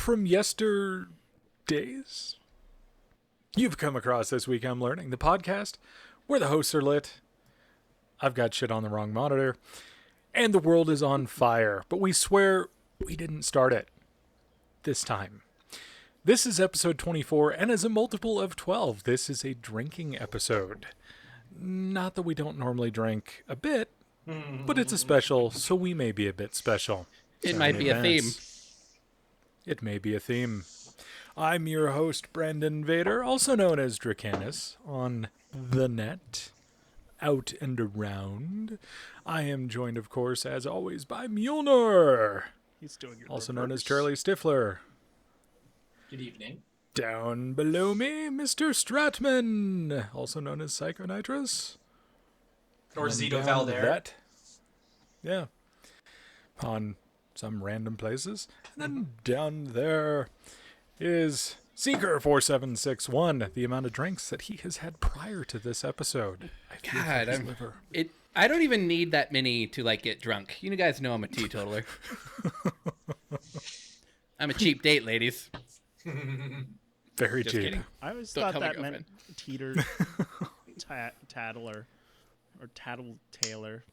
from yesterdays? You've come across This Week I'm Learning, the podcast where the hosts are lit. I've got shit on the wrong monitor. And the world is on fire. But we swear we didn't start it this time. This is episode 24, and as a multiple of 12, this is a drinking episode. Not that we don't normally drink a bit, but it's a special, so we may be a bit special. It might be a theme. It may be a theme. I'm your host, Brandon Vader, also known as Dracanis, on the net, out and around. I am joined, of course, as always, by Mjolnir, He's doing it also known as Charlie Stifler. Good evening. Down below me, Mr. Stratman, also known as Psychonitrous. Or And Zito down Valder. that- Yeah. On some random places. And then down there is Seeker4761, the amount of drinks that he has had prior to this episode. I feel for God, his liver. I don't even need that many to get drunk. You guys know I'm a teetotaler. I'm a cheap date, ladies. Very Just cheap. kidding. I always Don't thought tell my that meant girlfriend. teeter, tattler, or tattle-tailor.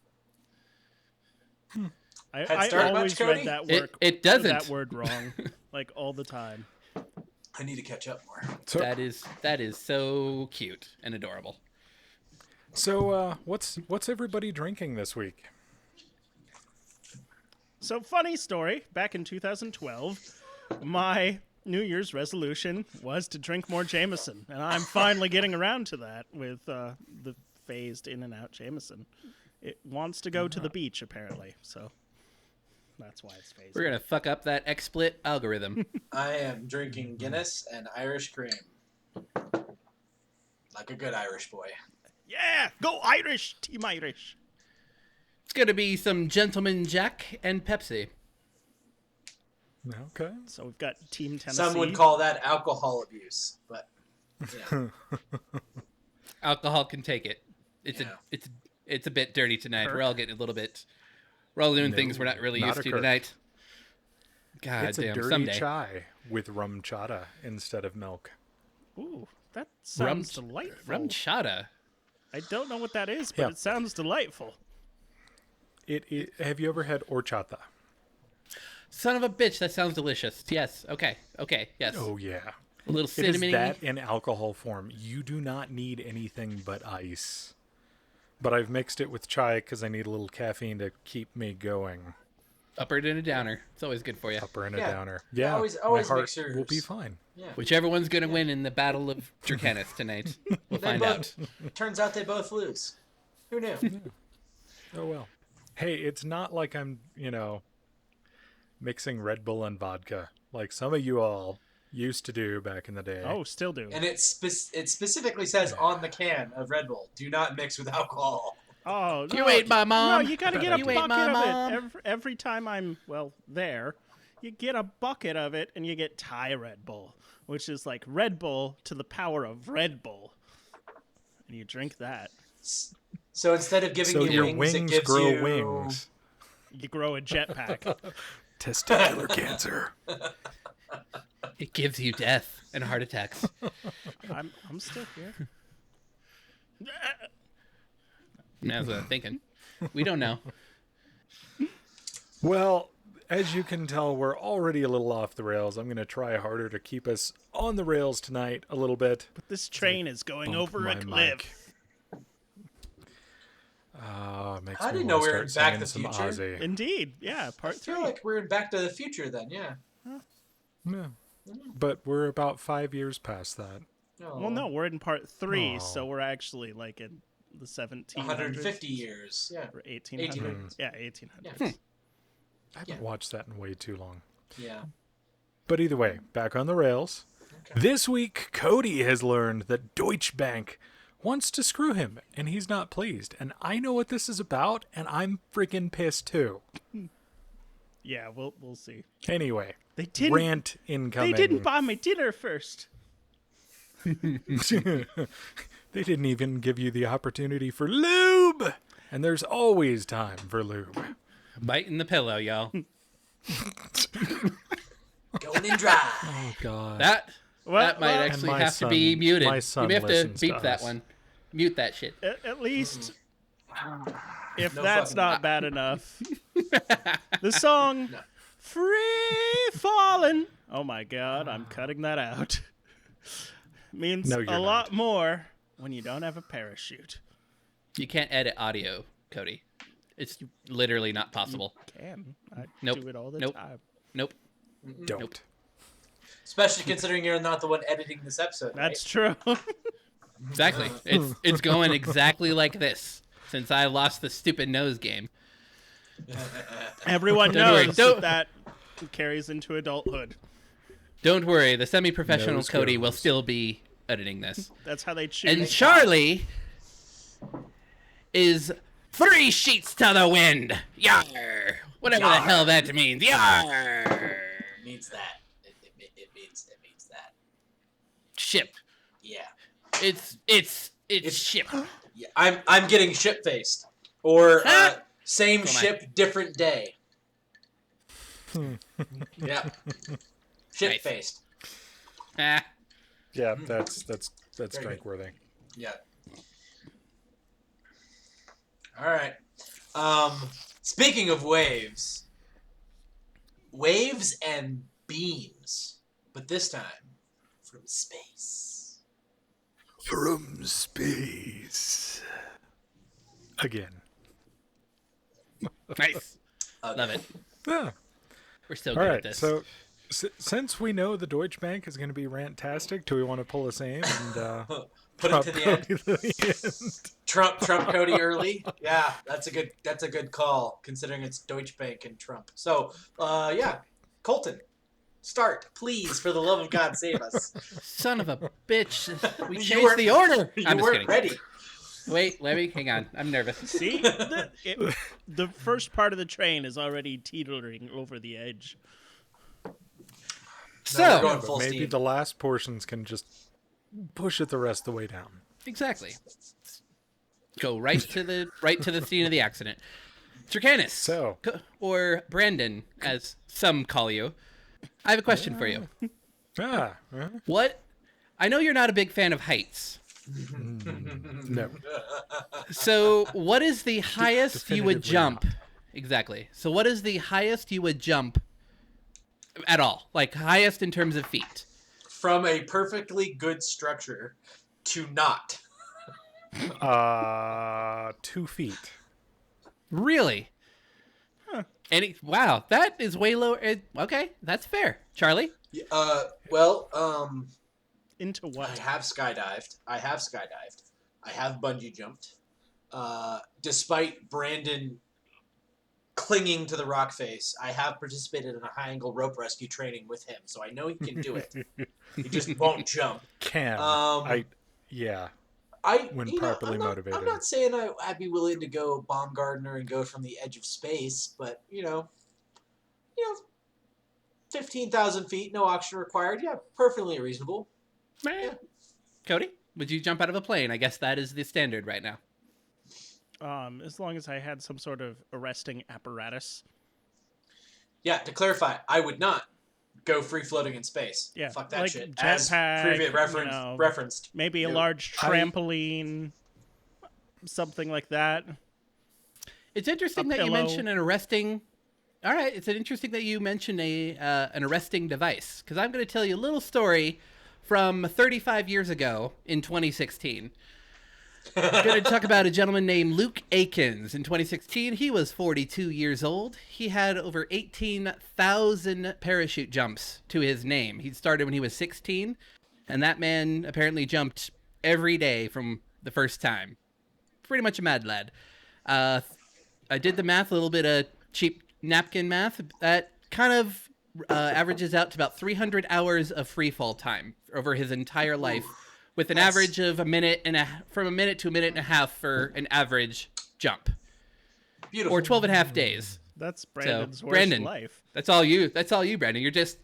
I start always much, Cody? read that word. It doesn't. That word wrong, all the time. I need to catch up more. So, That is so cute and adorable. what's everybody drinking this week? So, funny story. Back in 2012, my New Year's resolution was to drink more Jameson, and I'm finally getting around to that with the phased in and out Jameson. It wants to go to the beach, apparently, so that's why it's phased. We're gonna fuck up that XSplit algorithm. I am drinking Guinness and Irish cream. Like a good Irish boy. Yeah, go Irish, Team Irish. It's gonna be some Gentleman Jack and Pepsi. Okay. So we've got Team Tennessee. Some would call that alcohol abuse, but yeah. Alcohol can take it. It's a bit dirty tonight. Kirk? We're all getting a little bit. We're all doing No, things we're not really not used a to Kirk. tonight. God It's a damn. dirty Someday. chai with rum chata instead of milk. Ooh, that sounds delightful. Rum chata. I don't know what that is, but Yeah. it sounds delightful. Have you ever had horchata? Son of a bitch. That sounds delicious. Yes. Okay. Yes. Oh, yeah. A little It is cinnamon. that in alcohol form. You do not need anything but ice. But I've mixed it with chai because I need a little caffeine to keep me going. Upper and a downer. It's always good for you. Upper and a Yeah. downer. Yeah, Yeah, always my heart mix yours. will be fine. Yeah. Whichever one's gonna win in the Battle of Dracanis tonight, we'll find out. Turns out they both lose. Who knew? Oh, well. Hey, it's not like I'm, mixing Red Bull and vodka like some of you all used to do back in the day. Oh, still do. And it specifically says on the can of Red Bull, do not mix with alcohol. Oh, no. You ate my mom. No, you got to get a You ate bucket my of mom. it. Every time I'm, there, you get a bucket of it and you get Thai Red Bull, which is like Red Bull to the power of Red Bull. And you drink that. So instead of giving So you your wings, it wings gives grow you... wings. You grow a jetpack. Testicular cancer. It gives you death and heart attacks. I'm still here. That's what I'm thinking. We don't know. Well, as you can tell, we're already a little off the rails. I'm going to try harder to keep us on the rails tonight a little bit. But this train is going Bump over my a mic. cliff. Makes I me didn't know wanna we were in start Back to singing the some Future. Ozzy. Indeed. Yeah, I part feel 3. like we're in Back to the Future then, yeah. Yeah. But we're about 5 years past that. Oh, Well, no, we're in part 3, Oh. so we're actually like in the 1700s. 150 years, yeah. Or 1800s. Yeah, 1800s. Yeah. I haven't Yeah. watched that in way too long. Yeah. But either way, back on the rails. Okay. This week, Cody has learned that Deutschbank wants to screw him, and he's not pleased. And I know what this is about, and I'm freaking pissed too. Yeah, we'll see. Anyway, They didn't. rant incoming. They didn't buy my dinner first. They didn't even give you the opportunity for lube. And there's always time for lube. Biting the pillow, y'all. Going in dry. Oh God. That Well, might well, actually my have to be son- muted. my You son may have to listens to beep that us. one. Mute that shit. at least, if No that's fucking- not bad enough, the song No. "Free Falling." Oh my God, I'm cutting that out. Means No, a you're lot not. more when you don't have a parachute. You can't edit audio, Cody. It's literally not possible. Can I Nope. do it all the Nope. time? Nope. Don't. Nope. Especially considering you're not the one editing this episode. That's true. Exactly. It's going exactly like this since I lost the stupid nose game. Everyone Don't worry, knows don't- that carries into adulthood. Don't worry, the semi-professional Nose Cody will goes. still be editing this. That's how they choose. And Charlie is 3 sheets to the wind. Yar! Whatever the Yar. hell that means. Yar! It means that. It means that. Ship. Yeah. It's ship. Yeah. I'm getting ship faced. Or Huh? same So am I. ship, different day. Yeah. Ship Nice. faced. Ah, Yeah, that's Very drink worthy. Yeah. All right. Speaking of waves and beams, but this time from space. From space. Again. nice. Okay. Love it. Yeah. We're still All good at right. this. So since we know the Deutschbank is going to be rantastic, do we want to pull the same and Put it to the end. Cody to the end? Trump Cody early. Yeah, that's a good call considering it's Deutsche Bank and Trump. So, yeah, Colton, start please, for the love of God, save us. Son of a bitch. We You changed weren't- the order. You I'm just weren't kidding. ready. Wait, let me hang on. I'm nervous. See, the first part of the train is already teetering over the edge. So, we're going But full maybe steam. the last portions can just push it the rest of the way down. exactly. Go right to the scene of the accident. Turcanis. So. Or Brandon, as some call you. I have a question for you. What? I know you're not a big fan of heights. No. So, what is the highest you would definitively jump? Exactly. So, what is the highest you would jump at all? Like, highest in terms of feet? From a perfectly good structure to not. 2 feet. Really? Wow, that is way lower. Okay, that's fair. Charlie? Well, Into I what? have skydived. I have bungee jumped. Despite Brandon clinging to the rock face, I have participated in a high angle rope rescue training with him, so I know he can do it. He just won't jump. Yeah. When You know, properly I'm not, motivated. I'm not saying I'd be willing to go Baumgartner and go from the edge of space, but 15,000 feet, no oxygen required. Yeah, perfectly reasonable. Yeah. Cody, would you jump out of a plane? I guess that is the standard right now. As long as I had some sort of arresting apparatus. Yeah, to clarify, I would not go free floating in space. Yeah, Fuck that like shit. As jetpack, previous you know, referenced. Maybe a No. large trampoline, something like that. It's interesting A that you pillow. mention an arresting. All right, it's interesting that you mention an arresting device because I'm going to tell you a little story from 35 years ago in 2016. I'm going to talk about a gentleman named Luke Akins. In 2016, he was 42 years old. He had over 18,000 parachute jumps to his name. He started when he was 16, and that man apparently jumped every day from the first time. Pretty much a mad lad. I did the math, a little bit of cheap napkin math. That kind of averages out to about 300 hours of free fall time over his entire life, with an average of from a minute to a minute and a half for an average jump, Beautiful. or 12 and a half days. That's Brandon's worst Brandon, life. That's all you, Brandon. You're just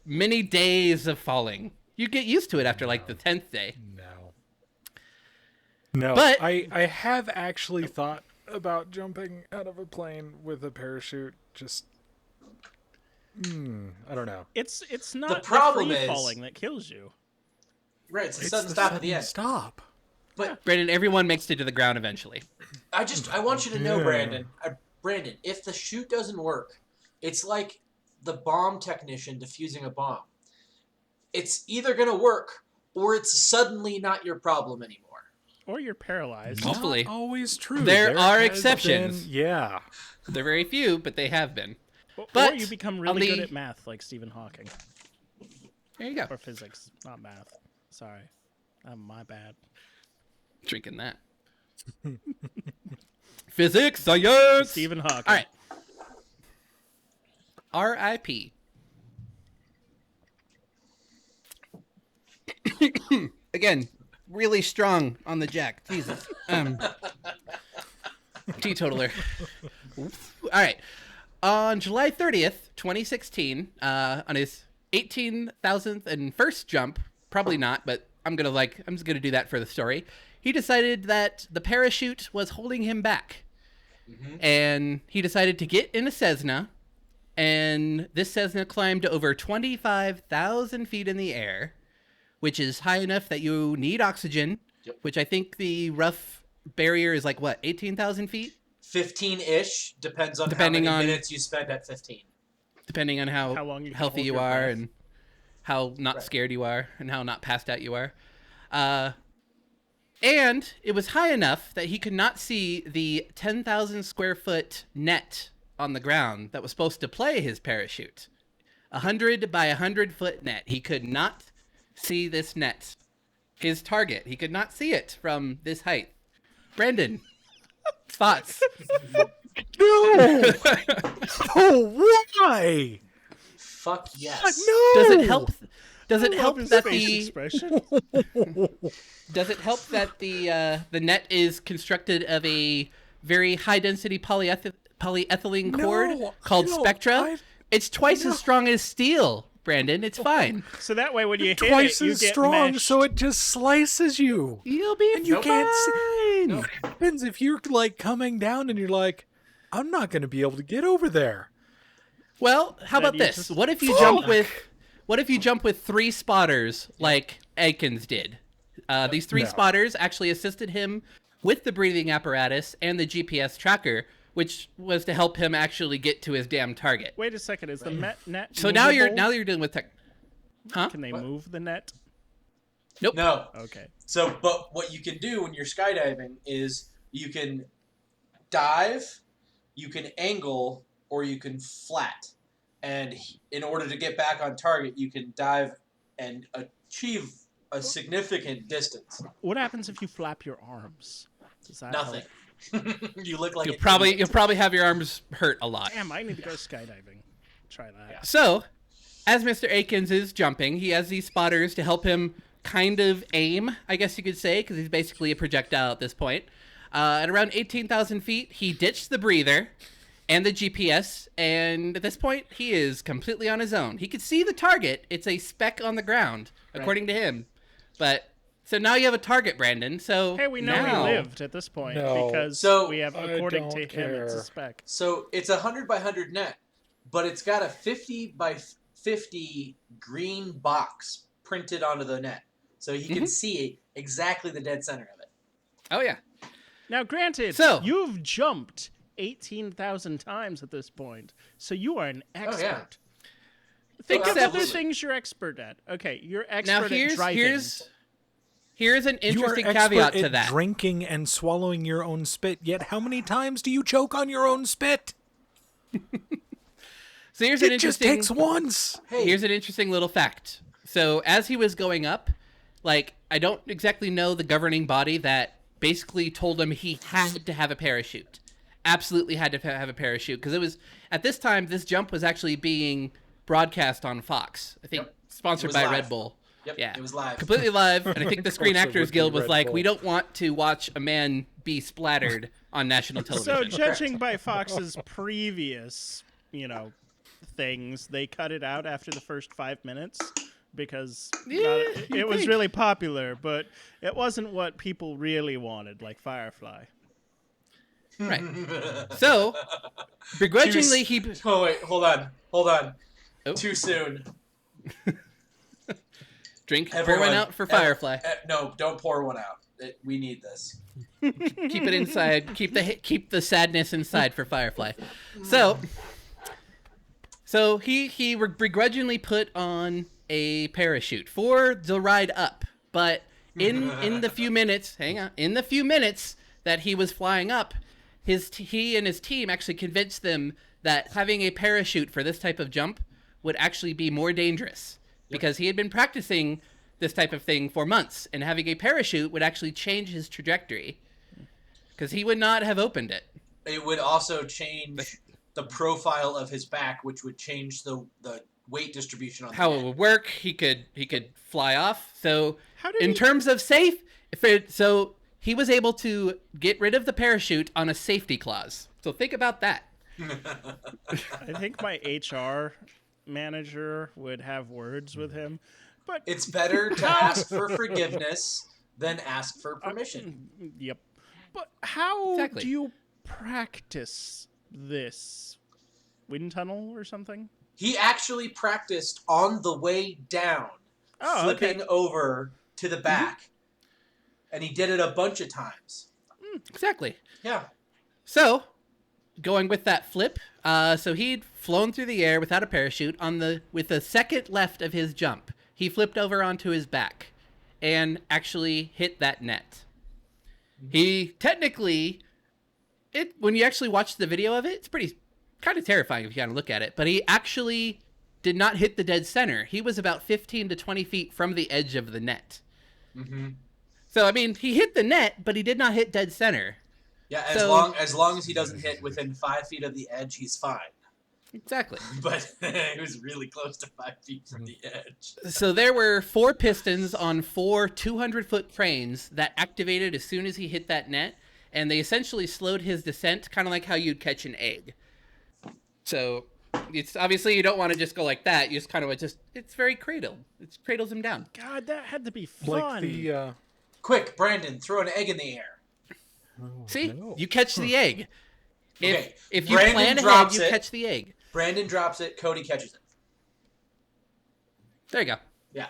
many days of falling. You get used to it after like the 10th day. No, But- I have actually thought about jumping out of a plane with a parachute. Just I don't know. It's not the problem free is- falling that kills you. Right, it's a It's sudden the stop sudden at the end. Stop. But Brandon, everyone makes it to the ground eventually. I want you to know, Yeah. Brandon, if the chute doesn't work, it's like the bomb technician defusing a bomb. It's either going to work or it's suddenly not your problem anymore. Or you're paralyzed. Hopefully. Not always true. There are has exceptions. been- yeah. They're very few, but they have been. Or But you become on really good the- at math like Stephen Hawking. There you go. Or physics, not math. Sorry. My bad. Drinking that. Physics, science. Stephen Hawking. All right. R.I.P. Again, really strong on the jack. Jesus. Teetotaler. All right. On July 30th, 2016, on his 18,000th and first jump, probably not, but I'm just gonna do that for the story. He decided that the parachute was holding him back, and he decided to get in a Cessna. And this Cessna climbed to over 25,000 feet in the air, which is high enough that you need oxygen. Yep. Which I think the rough barrier is like what, 18,000 feet, 15-ish, depends on Depending how many on- minutes you spend at 15. depending on how long you can healthy hold you your are breath. and how not Right. scared you are and how not passed out you are. And it was high enough that he could not see the 10,000 square foot net on the ground that was supposed to play his parachute. 100 by 100 foot net. He could not see this net. His target. He could not see it from this height. Brandon, thoughts? No. Oh, why? Fuck yes. No. Does it help? Does it I help love his that face the expression. Does it help that the net is constructed of a very high density polyethylene cord called no, Spectra? It's twice as strong as steel, Brandon. It's fine. So that way, when you hit Twice it, you as get strong, meshed. so it just slices you. You'll be And you fine. can't see. Depends if you're like coming down and you're like, I'm not going to be able to get over there. Well, how Then about you this? just- What if you jump with? What if you jump with 3 spotters like Aikens did? These 3 No. spotters actually assisted him with the breathing apparatus and the GPS tracker, which was to help him actually get to his damn target. Wait a second. Is the net So now movable? you're dealing with tech. Huh? Can they move the net? Nope. No. Okay. So, but what you can do when you're skydiving is you can dive, you can angle, or you can flat. And in order to get back on target, you can dive and achieve a significant distance. What happens if you flap your arms? Does that Nothing. help? You look like You'll an probably idiot. have your arms hurt a lot. Damn, I need to go skydiving. Try that. Yeah. So, as Mr. Aikens is jumping, he has these spotters to help him kind of aim, I guess you could say, because he's basically a projectile at this point. At around 18,000 feet, he ditched the breather and the GPS, and at this point, he is completely on his own. He could see the target. It's a speck on the ground, according to him. But, so now you have a target, Brandon. So Hey, we know now, he lived at this point No. because So, we have, I according to don't him, it's a care. spec. So it's a 100 by 100 net, but it's got a 50 by 50 green box printed onto the net. So he can see exactly the dead center of it. Oh, yeah. Now, granted, So- you've jumped 18,000 times at this point, so you are an expert. Oh, yeah. Think of Except- other things you're expert at. Okay, you're expert Now, at driving. here's an interesting you are caveat expert to at that. drinking and swallowing your own spit. Yet, how many times do you choke on your own spit? So here's an It just interesting. takes once. Hey, Here's an interesting little fact. So as he was going up, like, I don't exactly know the governing body that basically told him he had to have a parachute. Absolutely had to have a parachute, because it was at this time this jump was actually being broadcast on Fox. I think Yep. sponsored It was by live. Red Bull. Yep, Yeah, it was live. completely live. And I think the Screen course it Actors would be Guild was Red like, Bull. we don't want to watch a man be splattered on national So, television. judging by Fox's previous, things, they cut it out after the first 5 minutes because it was think. really popular, but it wasn't what people really wanted, like Firefly. Right. So begrudgingly he. Oh wait, hold on. Oh. Too soon. Drink. Pour Everyone, one out for Firefly. No, don't pour one out. We need this. Keep it inside. Keep the sadness inside for Firefly. So he begrudgingly put on a parachute for the ride up, but in the few minutes, that he was flying up, he and his team actually convinced them that having a parachute for this type of jump would actually be more dangerous because he had been practicing this type of thing for months, and having a parachute would actually change his trajectory because he would not have opened it. It would also change the profile of his back, which would change the weight distribution on how the it head. would work. He could fly off. So How did in he- terms of safe, so he was able to get rid of the parachute on a safety clause. So think about that. I think my HR manager would have words with him, but It's better to ask for forgiveness than ask for permission. yep. But how Exactly. do you practice this? Wind tunnel or something? He actually practiced on the way down, Oh, flipping okay. over to the back. And he did it a bunch of times. Exactly. Yeah. So going with that flip, so he'd flown through the air without a parachute with the second left of his jump. He flipped over onto his back and actually hit that net. He technically, when you actually watch the video of it, it's pretty kind of terrifying if you kind of look at it. But he actually did not hit the dead center. He was about 15 to 20 feet from the edge of the net. Mm-hmm. So I mean, he hit the net, but he did not hit dead center. Yeah, So- as long as he doesn't hit within 5 feet of the edge, he's fine. Exactly. But it was really close to 5 feet from the edge. So there were 4 pistons on 4 200-foot cranes that activated as soon as he hit that net, and they essentially slowed his descent, kind of like how you'd catch an egg. So it's obviously you don't want to just go like that. You just kind of it's very cradled. It cradles him down. God, that had to be fun. Like the Quick, Brandon, throw an egg in the air. See, no. you catch the egg. Okay, If you Brandon plan ahead, drops you it. catch the egg. Brandon drops it, Cody catches it. There you go. Yeah.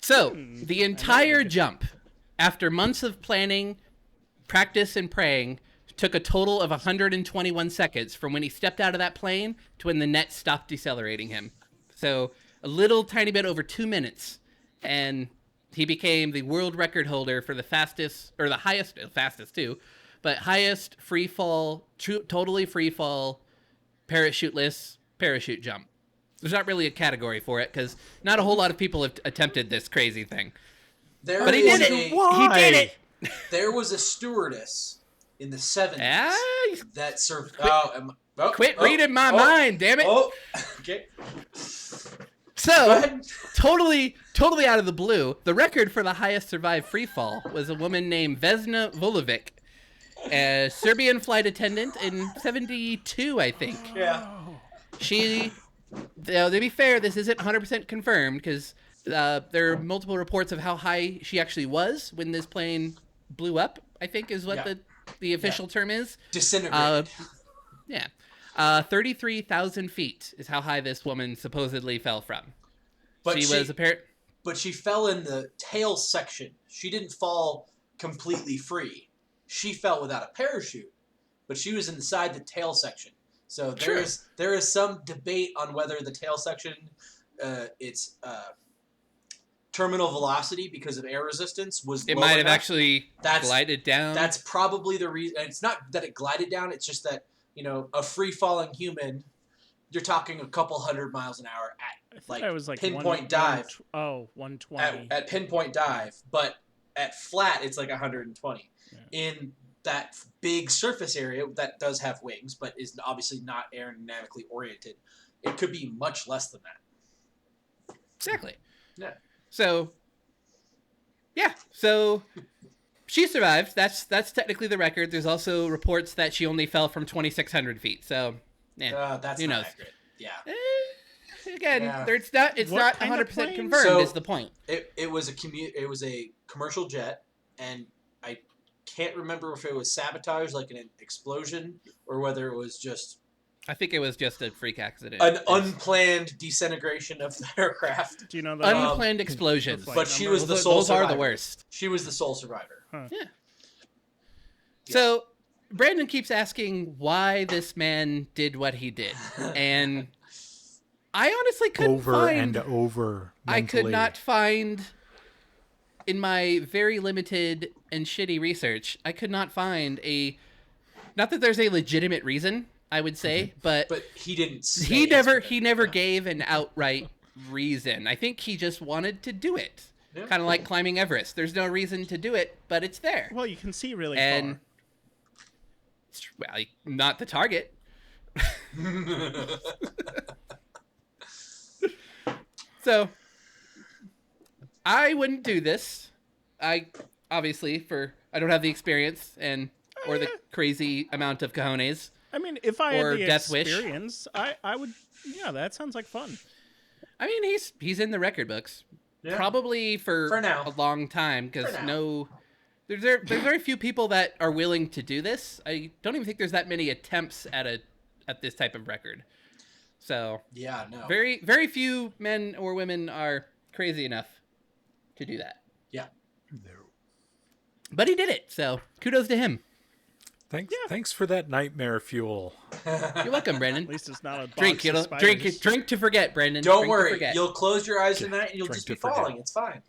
So, the entire jump, after months of planning, practice, and praying, took a total of 121 seconds from when he stepped out of that plane to when the net stopped decelerating him. So, a little tiny bit over 2 minutes. And he became the world record holder for the fastest, or the highest, fastest too, but highest free fall, totally free fall, parachuteless parachute jump. There's not really a category for it because not a whole lot of people have attempted this crazy thing. There But he was did it. a- He did it. There was a stewardess in the 70s Ah, that served. quit reading my mind, damn it. Oh, okay. Go So, ahead. totally out of the blue, the record for the highest survived free fall was a woman named Vesna Vulovic, a Serbian flight attendant in 72, I think. Yeah. She, to be fair, this isn't 100% confirmed because there are multiple reports of how high she actually was when this plane blew up, I think is what Yeah. the official term is. Disintegrated. Yeah. 33,000 feet is how high this woman supposedly fell from. But she was but she fell in the tail section. She didn't fall completely free. She fell without a parachute, but she was inside the tail section. So there is some debate on whether the tail section, its terminal velocity because of air resistance was. It low might have enough. actually glided down. That's probably the reason. It's not that it glided down. It's just that a free falling human. You're talking a couple 100 miles an hour at It was like pinpoint dive. 120. At pinpoint dive, but at flat it's like 120. Yeah. In that big surface area that does have wings, but is obviously not aerodynamically oriented, it could be much less than that. Exactly. Yeah. So, yeah. So, she survived. That's technically the record. There's also reports that she only fell from 2,600 feet. So, yeah. That's Who not knows? accurate. Yeah. Again, Yeah. it's What not kind of 100% plane? confirmed So- is the point. It was a commercial jet, and I can't remember if it was sabotage, like an explosion, or whether it was just I think it was just a freak accident. An unplanned disintegration of the aircraft. Do you know the Unplanned explosions. flight But she was number? the sole Those survivor. are the worst. She was the sole survivor. Huh. Yeah. So Brandon keeps asking why this man did what he did, and I honestly couldn't Over find. and over. I could mentally. not find, in my very limited and shitty research, I could not find a. Not that there's a legitimate reason, I would say, but he didn't. Say he never gave an outright reason. I think he just wanted to do it. Yeah. Kind of like climbing Everest. There's no reason to do it, but it's there. Well, you can see really And far. well, not the target. So I wouldn't do this. I obviously I don't have the experience or the crazy amount of cojones. I mean, if I or had the Death Wish. experience, I would. Yeah, that sounds like fun. I mean, he's in the record books. Yeah. Probably for now. a long time because For now. there's very few people that are willing to do this. I don't even think there's that many attempts at this type of record. So Yeah, no. very few men or women are crazy enough to do that. Yeah. But he did it, so kudos to him. Thanks for that nightmare fuel. You're welcome, Brandon. At least it's not a box Drink, of drink spiders. to forget, Brandon. Don't Drink to worry. forget. You'll close your eyes tonight and you'll Drink just be to forget. falling. It's fine.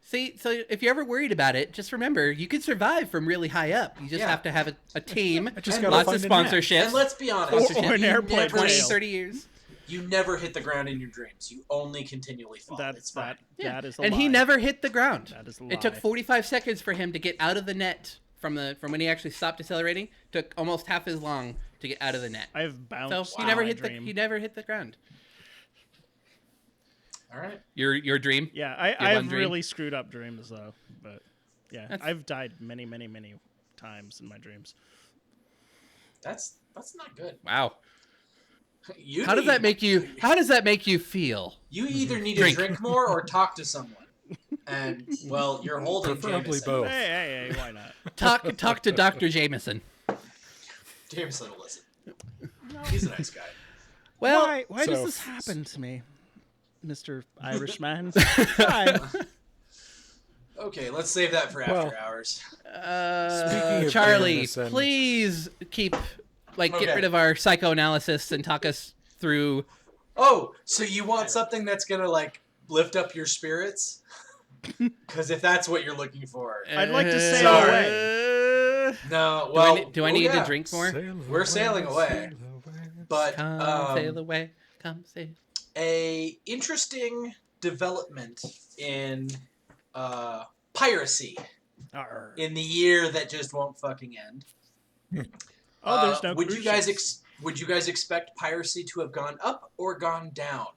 See, so if you're ever worried about it, just remember you can survive from really high up. You just Yeah. have to have a team, just gotta lots of find a net. sponsorships, And let's be honest. Or an you airplane never, 20, tail. 30 years. you never hit the ground in your dreams. You only continually fall. That It's fine. that is a And lie. he never hit the ground. That is a It took lie. 45 seconds for him to get out of the net from when he actually stopped accelerating. Took almost half as long to get out of the net. I've So bounced. he in never my hit dream. he never hit the ground. All right. Your dream. Yeah, Your I one have dream? really screwed up dreams though. But yeah, That's- I've died many times in my dreams. That's not good. Wow. You How does need- that make you? How does that make you feel? You either need Drink. to drink more or talk to someone. And well, you're holding Preferably Jameson. both. Hey, why not? Talk to Dr. Jameson. Jameson will listen. He's a nice guy. Well, Why does so- this happen to me, Mr. Irishman? Why? Okay, let's save that for after Well, hours. Speaking of Charlie, fairness and- please get Okay. rid of our psychoanalysis and talk us through. Oh, so you want something that's gonna like lift up your spirits? Because if that's what you're looking for, I'd like to sail Sorry. away. no. Well, do I need yeah. to drink more? We're sailing away. But Come sail away. Come sail. a interesting development in piracy Arr. in the year that just won't fucking end. Oh, there's no Would cruise you guys ships. would you guys expect piracy to have gone up or gone down?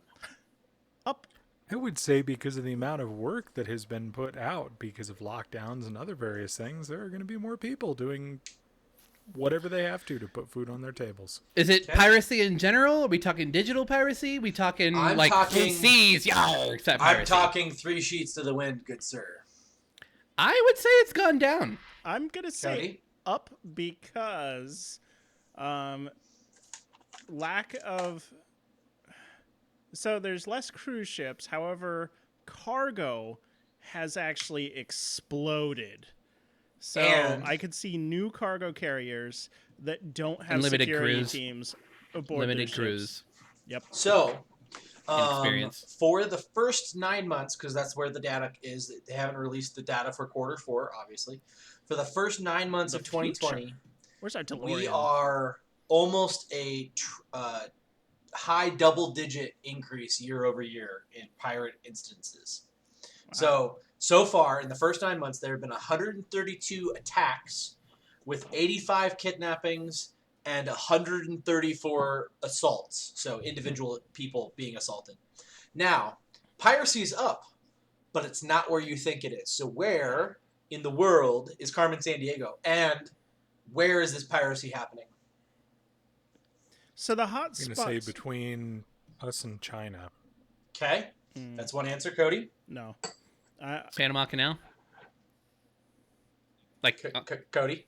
Up? I would say because of the amount of work that has been put out because of lockdowns and other various things, there are going to be more people doing whatever they have to put food on their tables. Is it Okay. piracy in general? Are we talking digital piracy? We talking I'm like talking- seas? Yar, except I'm piracy. talking 3 sheets to the wind, good sir. I would say it's gone down. I'm gonna say Cody? up because lack of. So there's less cruise ships. However, cargo has actually exploded. So And- I could see new cargo carriers that don't have Unlimited security cruise. teams aboard Limited their ships. cruise. Yep. So, Inexperience. for the first 9 months, because that's where the data is, they haven't released the data for quarter 4, obviously. For the first 9 months The of 2020, future. Where's our DeLorean? we are almost a high double-digit increase year over year in pirate instances. So far, in the first 9 months, there have been 132 attacks with 85 kidnappings and 134 assaults. So individual people being assaulted. Now, piracy's up, but it's not where you think it is. So where in the world is Carmen Sandiego? And where is this piracy happening? So the hot I'm going to spots. say between us and China. Okay, Mm, that's one answer, Cody. no. Panama Canal. Like Cody.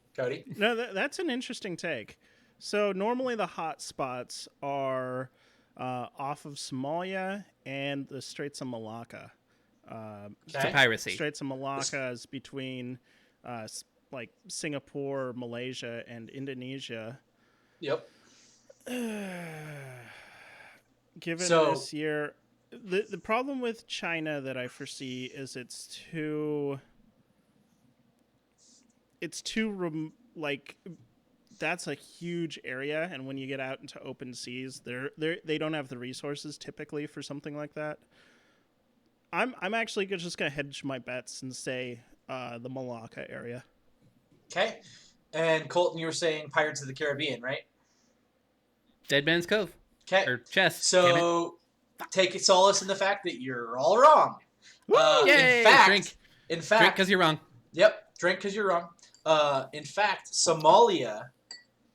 No, that's an interesting take. So normally the hot spots are off of Somalia and the Straits of Malacca. To Okay. piracy. Straits of Malacca is between like Singapore, Malaysia, and Indonesia. Yep. Given So- this year, the problem with China that I foresee is it's too like that's a huge area, and when you get out into open seas, they don't have the resources typically for something like that. I'm actually just gonna hedge my bets and say the Malacca area. Okay. And Colton, you were saying Pirates of the Caribbean, right? Dead Man's Cove. Okay. Or chest. damn it. So take solace in the fact that you're all wrong. Yay! In fact, Drink. in Drink fact, because you're wrong. yep, drink because you're wrong. In fact, Somalia,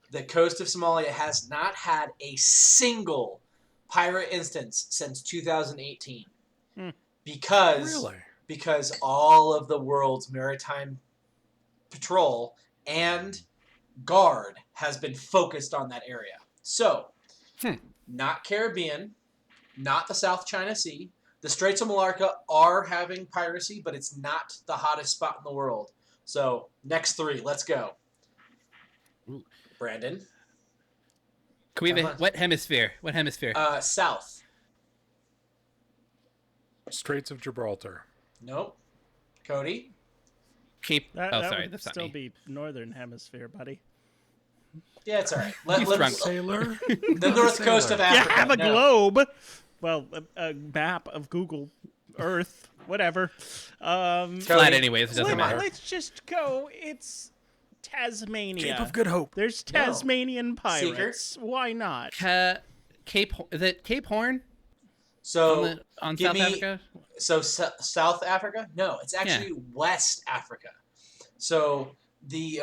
the coast of Somalia, has not had a single pirate instance since 2018 because Really? because all of the world's maritime patrol and guard has been focused on that area. So, not Caribbean, not the South China Sea. The Straits of Malacca are having piracy, but it's not the hottest spot in the world. So, next three, let's go. Ooh. Brandon. Can we have Come a, on. what hemisphere? What hemisphere? South. Straits of Gibraltar. Nope. Cody. Cape. That Sorry, would that's not still me. be northern hemisphere, buddy. Yeah, it's all right. He's Let's drunk. Sailor. the north coast of Africa. You have a No. globe. Well, a map of Google Earth, whatever. Flat Cody. anyways. It doesn't matter. Let's just go. It's Tasmania. Cape of Good Hope. There's Tasmanian pirates. Seeker? Why not? Cape. Is it Cape Horn So, on give South me- Africa? So South Africa? No, it's actually West Africa. So the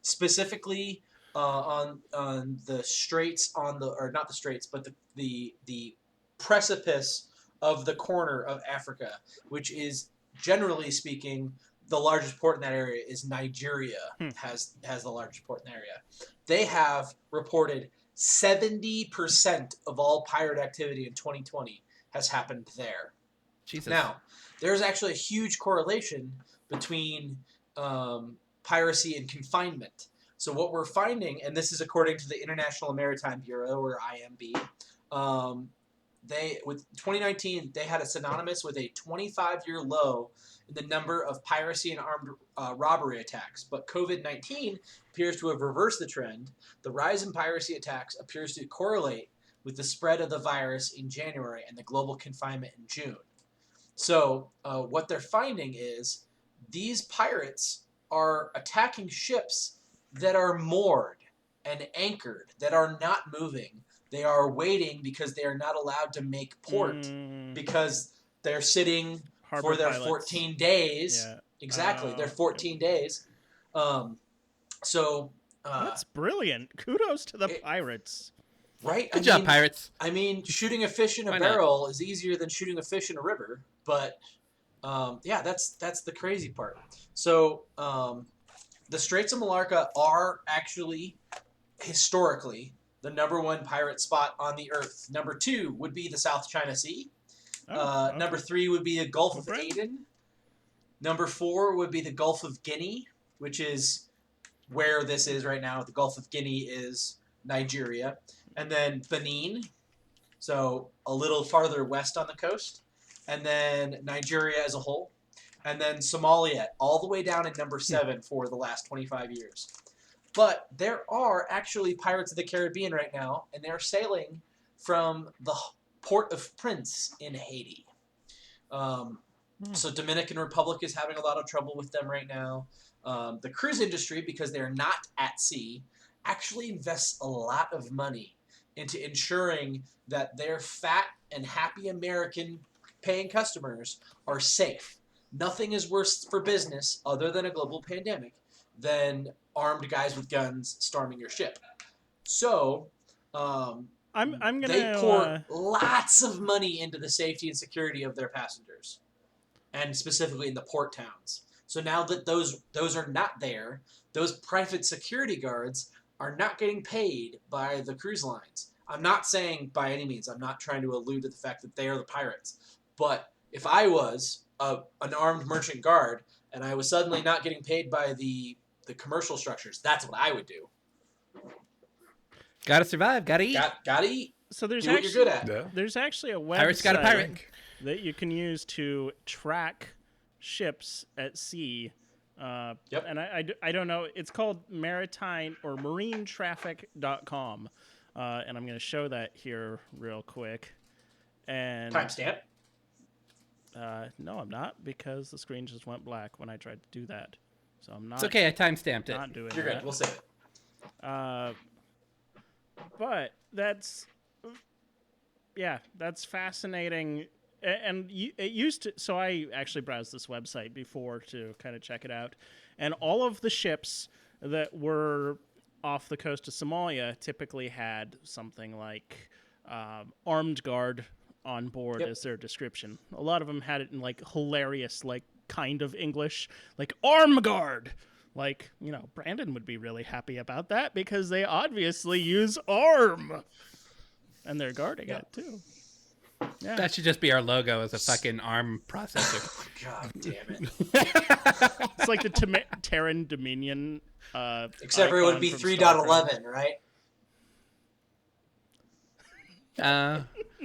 specifically on the straits or not the straits, but the precipice of the corner of Africa, which is generally speaking the largest port in that area is Nigeria. Has the largest port in the area. They have reported 70% of all pirate activity in 2020 has happened there. Jesus. Now, there's actually a huge correlation between piracy and confinement. So what we're finding, and this is according to the International Maritime Bureau, or IMB, with 2019 they had a synonymous with a 25-year low in the number of piracy and armed robbery attacks. But COVID-19 appears to have reversed the trend. The rise in piracy attacks appears to correlate with the spread of the virus in January and the global confinement in June. So what they're finding is these pirates are attacking ships that are moored and anchored, that are not moving. They are waiting because they are not allowed to make port because they're sitting Harbor for their pilots. 14 days. Yeah. Exactly, their Oh, 14 days. That's brilliant. Kudos to the it- pirates. Right? Good job, pirates. I mean, shooting a fish in a Why not? barrel is easier than shooting a fish in a river. But yeah, that's the crazy part. So the Straits of Malacca are actually historically the number one pirate spot on the earth. Number two would be the South China Sea. Okay. Number three would be the Gulf Well, of Brent- Aden. Number four would be the Gulf of Guinea, which is where this is right now. The Gulf of Guinea is Nigeria. And then Benin, so a little farther west on the coast. And then Nigeria as a whole. And then Somalia, all the way down at number 7 for the last 25 years. But there are actually Pirates of the Caribbean right now, and they're sailing from the port of Prince in Haiti. So Dominican Republic is having a lot of trouble with them right now. The cruise industry, because they're not at sea, actually invests a lot of money into ensuring that their fat and happy American paying customers are safe. Nothing is worse for business, other than a global pandemic, than armed guys with guns storming your ship. So, I'm gonna. they pour lots of money into the safety and security of their passengers, and specifically in the port towns. So now that those are not there, those private security guards are not getting paid by the cruise lines. I'm not saying by any means, I'm not trying to allude to the fact that they are the pirates. But if I was an armed merchant guard and I was suddenly not getting paid by the commercial structures, that's what I would do. Gotta survive. Gotta eat. Gotta eat. So there's Do what you're good actually at. there's actually a Pirates got a pirate. website that you can use to track ships at sea. Yep. And I don't know. It's called maritime or marinetraffic.com. And I'm going to show that here real quick. And Timestamp. no, I'm not, because the screen just went black when I tried to do that. So I'm not. It's okay. I timestamped it. Not doing You're that. good. We'll save it. But that's fascinating. And it used to. So I actually browsed this website before to kind of check it out, and all of the ships that were off the coast of Somalia typically had something like armed guard on board as their description. A lot of them had it in like hilarious, like kind of English, like arm guard. Like, you know, Brandon would be really happy about that because they obviously use arm. And they're guarding it, too. Yeah. That should just be our logo as a fucking ARM processor. God damn it. It's like the Terran Dominion. Except for it would icon be from Star Trek. 3.11, right?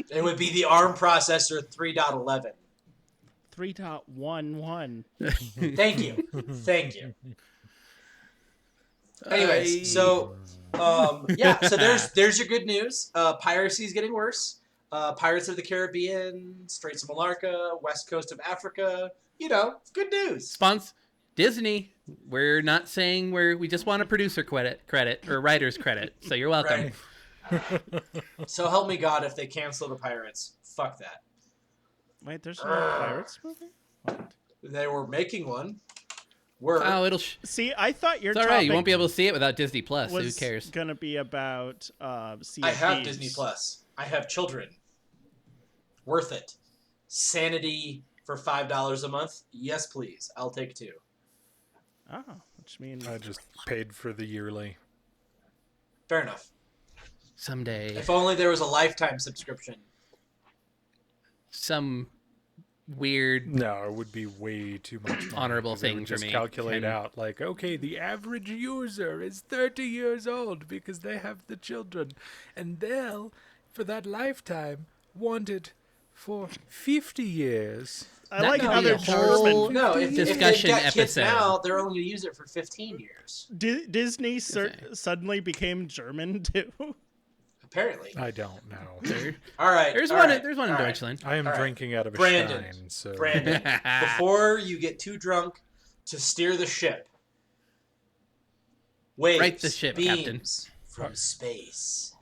It would be the ARM processor 3.11. 3.11. Thank you. Thank you. Anyways, so so there's your good news. Piracy is getting worse. Pirates of the Caribbean, Straits of Malacca, West Coast of Africa. You know, good news. Disney. We're not saying we just want a producer credit or writer's credit. So you're welcome. Right. So help me God if they cancel the Pirates. Fuck that. Wait, there's no Pirates movie? What? They were making one. Oh, it'll. See, I thought your It's all right. You won't be able to see it without Disney Plus. So who cares? Going to be about Sea of I have Thieves. Disney Plus. I have children. Worth it. Sanity for $5 a month? Yes, please. I'll take 2. Oh, which means I just paid for the yearly. Fair enough. Someday. If only there was a lifetime subscription. Some weird. No, it would be way too much money. Honorable They thing would for just me. calculate out like, okay, the average user is 30 years old because they have the children, and they'll, for that lifetime, want it for 50 years. I like could how be they're a whole- German. No, if Discussion they've got kids episode. now, they're only going to use it for 15 years. Disney suddenly became German too. Apparently. I don't know. All right. There's all one. right, There's one in all right. Deutschland. I am All right. drinking out of a Brandon. stein, so Brandon, before you get too drunk to steer the ship, waves, Right the ship, beams Captain. from space.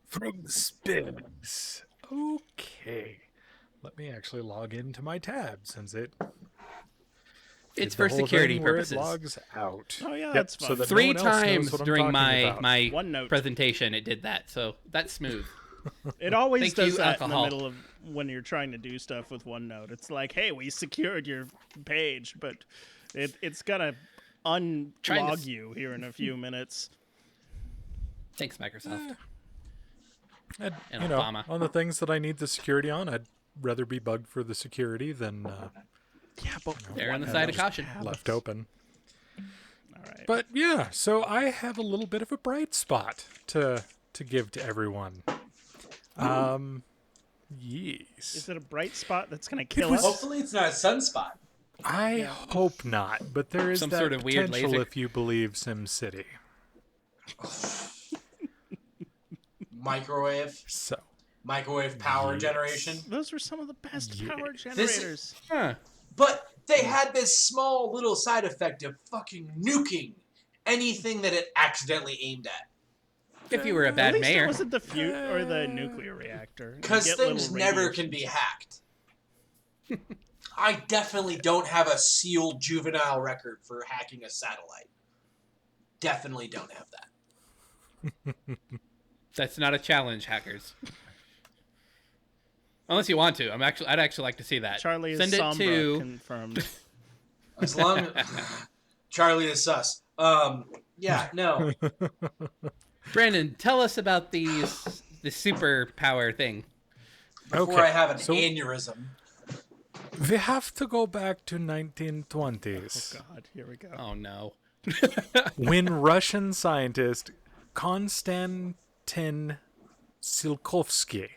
from space. Okay. Let me actually log into my tab since it. It's did for the whole security thing where purposes. It logs out. Oh, yeah, Yep, that's so fun. that no 3 one else knows times what I'm during talking my about. my OneNote. presentation, it did that. So that's smooth. It always Thank does you, that alcohol. in the middle of when you're trying to do stuff with OneNote. It's like, hey, we secured your page, but it's gonna Trying unlog to- you here in a few minutes. Thanks, Microsoft. And, And you know, Obama. on the things that I need the security on, I'd rather be bugged for the security than Yeah, but They're on the side of caution. left open. all right. But yeah, so I have a little bit of a bright spot to give to everyone. Yes. Is it a bright spot that's gonna kill was- us? Hopefully, it's not a sunspot. I hope not, but there is Some that sort of weird potential laser. if you believe SimCity. Microwave power generation. Those were some of the best power This- generators. Huh. But they had this small little side effect of fucking nuking anything that it accidentally aimed at. If you were a At bad least it mayor. wasn't the fute or the nuclear reactor. You Because get things little never radiation. can be hacked. I definitely don't have a sealed juvenile record for hacking a satellite. Definitely don't have that. That's not a challenge, hackers. Unless you want to. I'd actually like to see that. Charlie is Send it Sombra to confirmed. As long Charlie is sus. Yeah, no. Brandon, tell us about the superpower thing. Before Okay, I have an so- aneurysm. We have to go back to Oh 1920s God, here we go. Oh no. when Russian scientist Konstantin Tsiolkovsky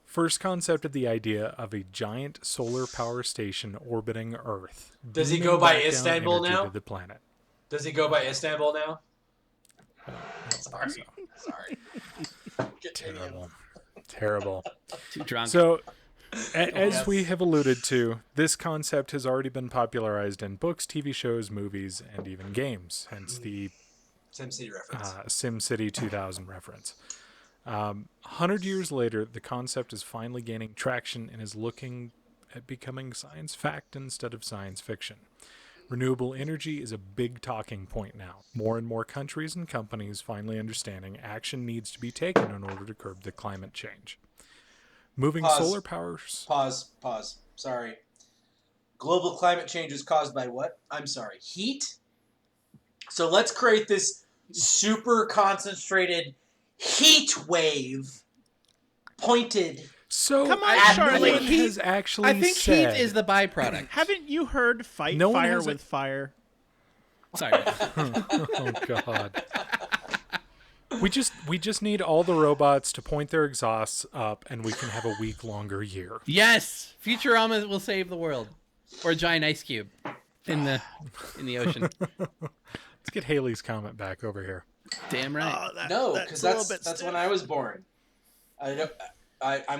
first concepted the idea of a giant solar power station orbiting Earth. Does he beaming go by back down Istanbul energy now? to the planet. Does he go by Istanbul now? I don't think so. Sorry. Terrible. Terrible. Too drunk. So, as Yes. we have alluded to, this concept has already been popularized in books, TV shows, movies, and even games, hence the SimCity reference. SimCity 2000 reference. 100 years later, the concept is finally gaining traction and is looking at becoming science fact instead of science fiction. Renewable energy is a big talking point now. More and more countries and companies finally understanding action needs to be taken in order to curb the climate change. Moving Pause. solar powers. Pause. Sorry. Global climate change is caused by what? I'm sorry. Heat? So let's create this super concentrated heat wave pointed. So, Come on, no Charlie. one has actually I think said, heat is the byproduct. Haven't you heard fight No one fire has a- with fire? Sorry. Oh God. We just need all the robots to point their exhausts up, and we can have a week longer year. Yes, Futurama will save the world, or a giant ice cube in the ocean. Let's get Haley's comment back over here. Damn right. No, because a little that's bit when stiff. I was born. I'm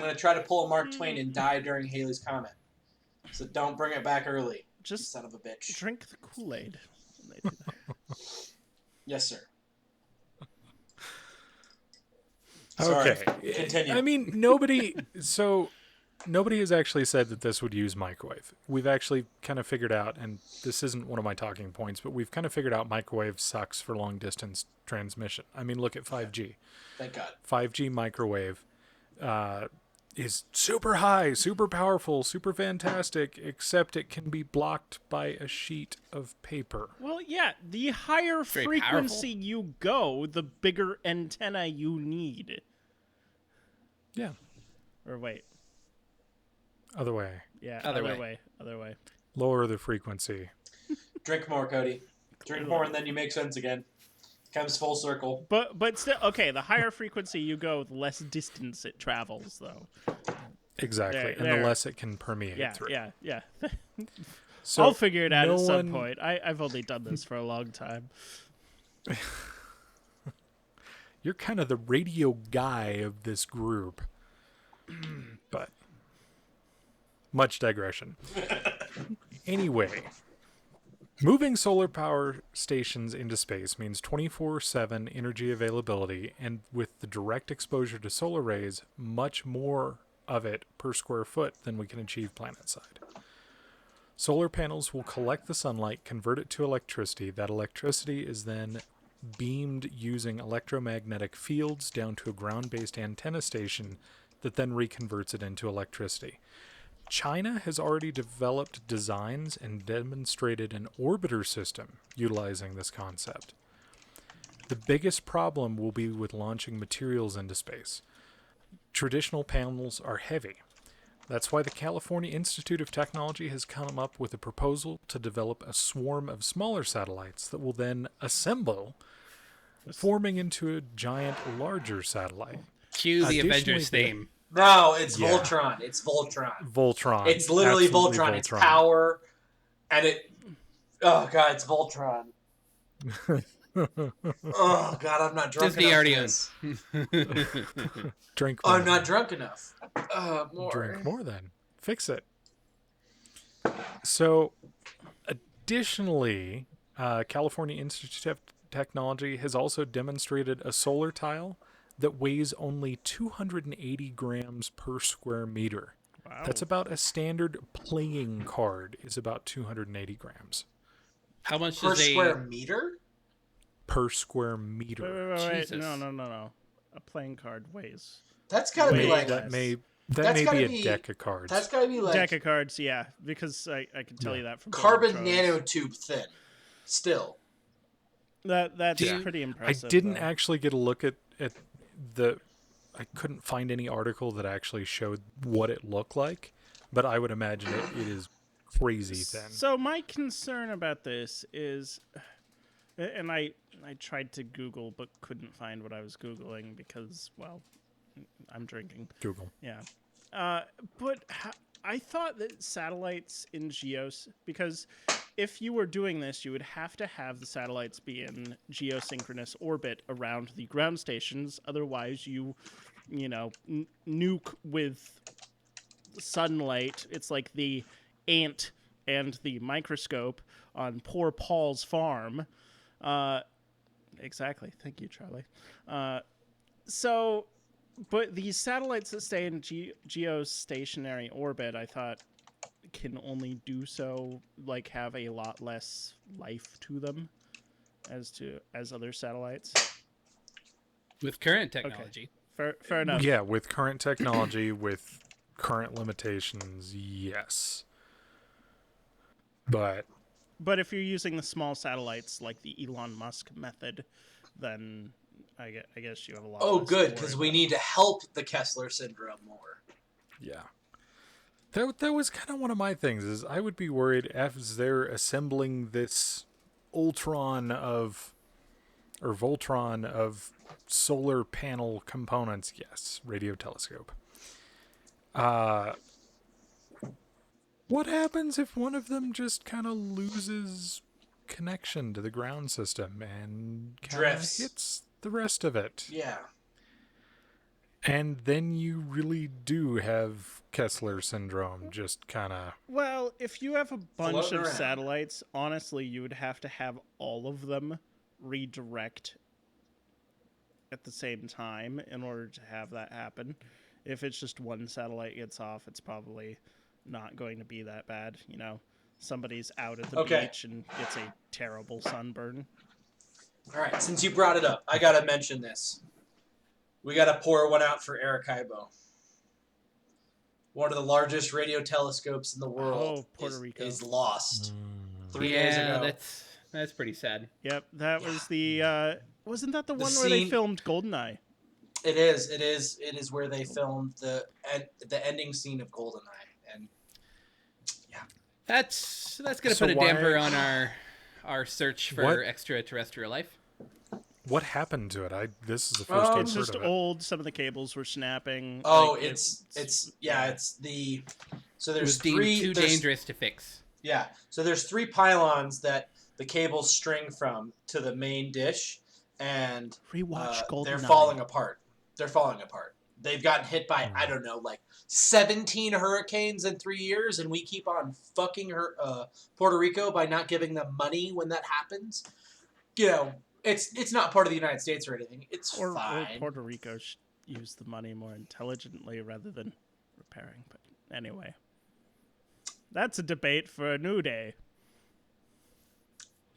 going to try to pull a Mark Twain and die during Haley's comment. So don't bring it back early, you Just son of a bitch. drink the Kool-Aid when they do that. Yes, sir. Sorry. Okay. Continue. I mean, nobody has actually said that this would use microwave. We've actually kind of figured out, and this isn't one of my talking points, but we've kind of figured out microwave sucks for long distance transmission. I mean, look at 5G. Thank God. 5G microwave is super high, super powerful, super fantastic, except it can be blocked by a sheet of paper. Well, yeah, the higher Very frequency you go, the bigger antenna you need. Yeah. Or wait, Other way. yeah, Other other way. Lower the frequency. Drink more, Cody. Drink more, and then you make sense again. Comes full circle. But still, okay, the higher frequency you go, the less distance it travels, though. Exactly. There- and there. the less it can permeate Yeah, through. yeah. So I'll figure it out no at some one- point. I've only done this for a long time. You're kind of the radio guy of this group. But much digression. Anyway, moving solar power stations into space means 24/7 energy availability, and with the direct exposure to solar rays, much more of it per square foot than we can achieve planet-side. Solar panels will collect the sunlight, convert it to electricity. That electricity is then beamed using electromagnetic fields down to a ground-based antenna station that then reconverts it into electricity. China has already developed designs and demonstrated an orbiter system utilizing this concept. The biggest problem will be with launching materials into space. Traditional panels are heavy. That's why the California Institute of Technology has come up with a proposal to develop a swarm of smaller satellites that will then assemble, forming into a giant, larger satellite. Cue the Additionally, Avengers theme. No, it's Yeah. Voltron. It's Voltron. Voltron. It's literally Absolutely Voltron. It's power, and it. Oh God, it's Voltron. Oh God, I'm not drunk Disney enough. already for owns. this. Drink Oh, more. I'm not drunk enough. More. Drink more then. Fix it. So, additionally, California Institute of Technology has also demonstrated a solar tile that weighs only 280 grams per square meter. Wow. That's about a standard playing card is about 280 grams How much Per is square meter? per square meter. Wait. Jesus. No. A playing card weighs. That's gotta be Wait, like. that That That's may gotta be a be- deck of cards. That's gotta be like Deck of cards, yeah, because I can tell you that from carbon Game of Thrones. nanotube thin. Still. That's Yeah. pretty I impressive. didn't though. actually get a look at the. I couldn't find any article that actually showed what it looked like, but I would imagine it is crazy thin. So my concern about this is, and I tried to Google but couldn't find what I was Googling because, well, I'm drinking. Google. Yeah. But I thought that satellites in geos, because if you were doing this, you would have to have the satellites be in geosynchronous orbit around the ground stations. Otherwise, you know, nuke with sunlight. It's like the ant and the microscope on poor Paul's farm. Exactly. Thank you, Charlie. So, but these satellites that stay in geostationary orbit, I thought, can only do so, like, have a lot less life to them as other satellites. With current technology. Fair enough. Yeah, with current technology, with current limitations, yes. But if you're using the small satellites like the Elon Musk method, then I guess you have a lot. Oh, less good, to because worry we about. need to help the Kessler syndrome more. yeah. That was kind of one of my things, is I would be worried as they're assembling this Voltron of solar panel components. Yes, radio telescope. What happens if one of them just kind of loses connection to the ground system and kind of Drifts. hits the rest of it? Yeah. And then you really do have Kessler syndrome, just kind of. Well, if you have a bunch Floating of around. satellites, honestly, you would have to have all of them redirect at the same time in order to have that happen. If it's just one satellite gets off, it's probably not going to be that bad. You know, somebody's out at the Okay. beach and gets a terrible sunburn. All right, since you brought it up, I got to mention this. We got to pour one out for Arecibo. One of the largest radio telescopes in the world Puerto Rico. is lost 3 days ago. That's pretty sad. Yep, that was the. Wasn't that the one where scene- they filmed Goldeneye? It is where they filmed the ending scene of Goldeneye, and That's gonna So put a why- damper on our search for What? extraterrestrial life. What happened to it? This is the first I've It's heard just of it. old. Some of the cables were snapping. oh, like, it's the so It there's was deemed three too there's- dangerous to fix. Yeah, so there's 3 pylons that the cables string from to the main dish, and Rewatch Goldeneye. they're falling apart. They've gotten hit by, I don't know, like 17 hurricanes in 3 years, and we keep on fucking Puerto Rico by not giving them money when that happens. You know, it's not part of the United States or anything. It's Or fine. Puerto Rico should use the money more intelligently rather than repairing. But anyway, that's a debate for a new day.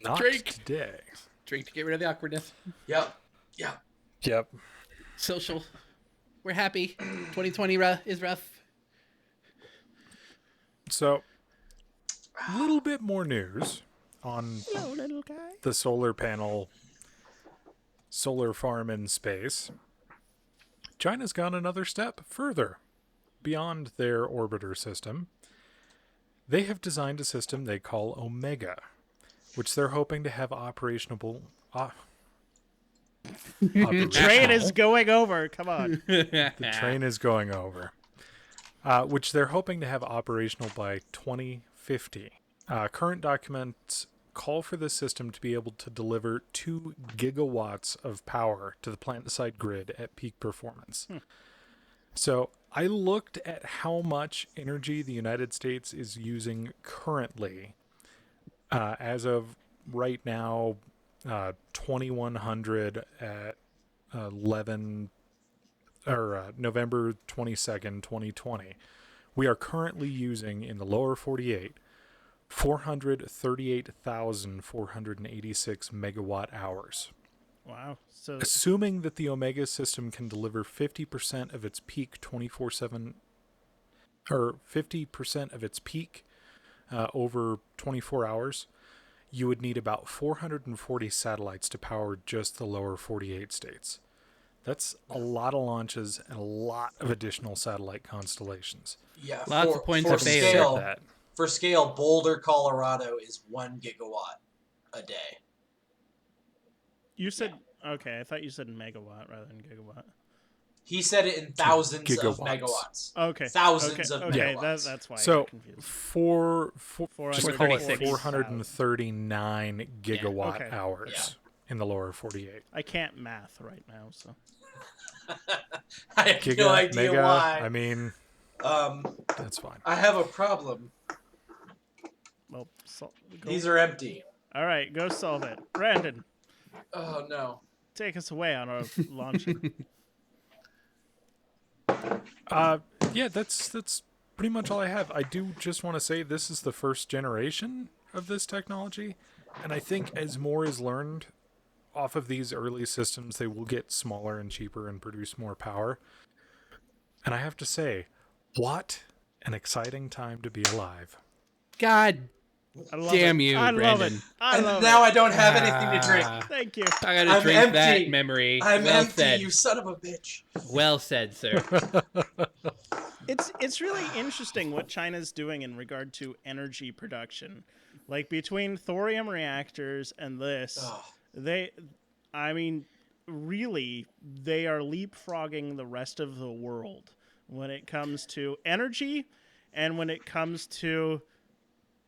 Not Drake. today. Drink to get rid of the awkwardness. Yep. Yep. Social. We're happy. 2020 is rough. So, a little bit more news on Hello, little guy. the solar farm in space. China's gone another step further beyond their orbiter system. They have designed a system they call Omega, which they're hoping to have operational. Train is going over. Come on. The train is going over. Which they're hoping to have operational by 2050. Current documents call for this system to be able to deliver 2 gigawatts of power to the plant-side grid at peak performance. So I looked at how much energy the United States is using currently. As of right now, 2100 at 11 or November 22nd, 2020. We are currently using in the lower 48 438,486 megawatt hours. Wow. So Assuming that the Omega system can deliver 50% of its peak 24/7 or 50% of its peak over 24 hours, you would need about 440 satellites to power just the lower 48 states. That's a lot of launches and a lot of additional satellite constellations. Yeah, Lots of points for of failure. scale. That. For scale, Boulder, Colorado is 1 gigawatt a day. You said okay. I thought you said megawatt rather than gigawatt. He said it in thousands of gigawatts. megawatts. Okay. Thousands of Okay, megawatts. that's why I So got confused. just call it 436. 439 gigawatt Okay. hours in the lower 48. I can't math right now, so I have Giga, no idea mega, why. I mean, Um, that's fine. I have a problem. well. Go. These are empty. All right, go solve it, Brandon. Oh no. Take us away on our launch. Yeah, that's pretty much all I have. I do just want to say this is the first generation of this technology, and I think as more is learned off of these early systems, they will get smaller and cheaper and produce more power. And I have to say, what an exciting time to be alive. God I love damn it. you, I love it. Brandon. I And love now it. I don't have anything to drink. Thank you. I gotta I'm drink empty. that memory. I'm well empty, said. you son of a bitch. Well said, sir. It's really interesting what China's doing in regard to energy production. Like between thorium reactors and this, Oh, I mean, really, they are leapfrogging the rest of the world when it comes to energy and when it comes to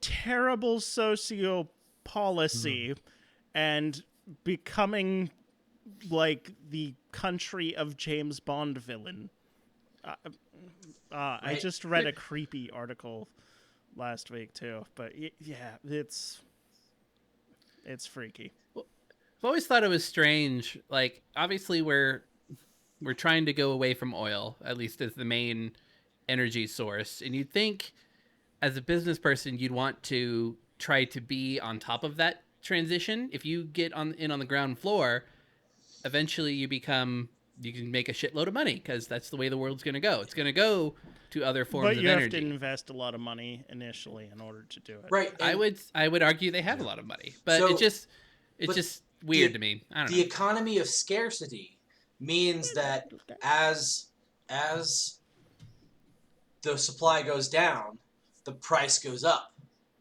terrible socio-policy and becoming like the country of James Bond villain. I Right. just read a creepy article last week too, but yeah, it's freaky. I've always thought it was strange. Like, obviously, we're trying to go away from oil, at least as the main energy source. And you'd think, as a business person, you'd want to try to be on top of that transition. If you get on the ground floor, eventually you can make a shitload of money because that's the way the world's going to go. It's going to go to other forms But of you have energy. to invest a lot of money initially in order to do it. right. and I would argue they have a lot of money, but So- it's but just weird to me. I don't the know. economy of scarcity means that as the supply goes down, the price goes up,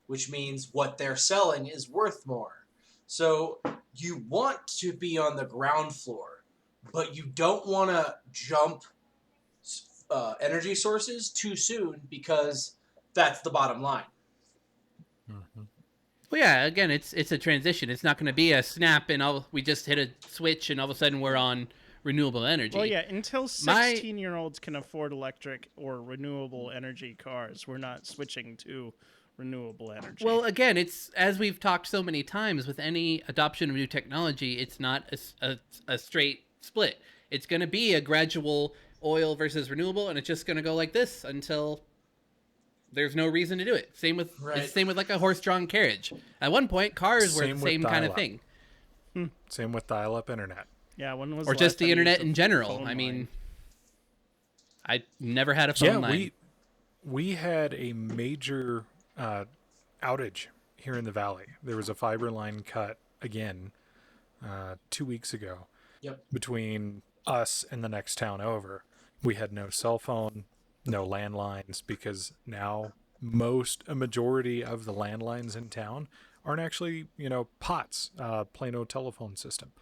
which means what they're selling is worth more. So you want to be on the ground floor, but you don't want to jump energy sources too soon because that's the bottom line. Well, yeah. Again, it's a transition. It's not going to be a snap and we just hit a switch and all of a sudden we're on renewable energy. Well, yeah, until 16-year-olds can afford electric or renewable energy cars, we're not switching to renewable energy. Well, again, it's as we've talked so many times with any adoption of new technology, it's not a straight split. It's going to be a gradual oil versus renewable, and it's just going to go like this until there's no reason to do it. Same with Right. it's the same with like a horse-drawn carriage. At one point, cars were Same the with same kind of dial-up. thing, Same with dial-up internet. yeah, when was or the just last the time you internet used a in general. phone I mean, line? I never had a phone Yeah, line. we had a major outage here in the valley. There was a fiber line cut again 2 weeks ago. Yep. Between us and the next town over. We had no cell phone, no landlines, because now a majority of the landlines in town aren't actually, POTS, plain old telephone system.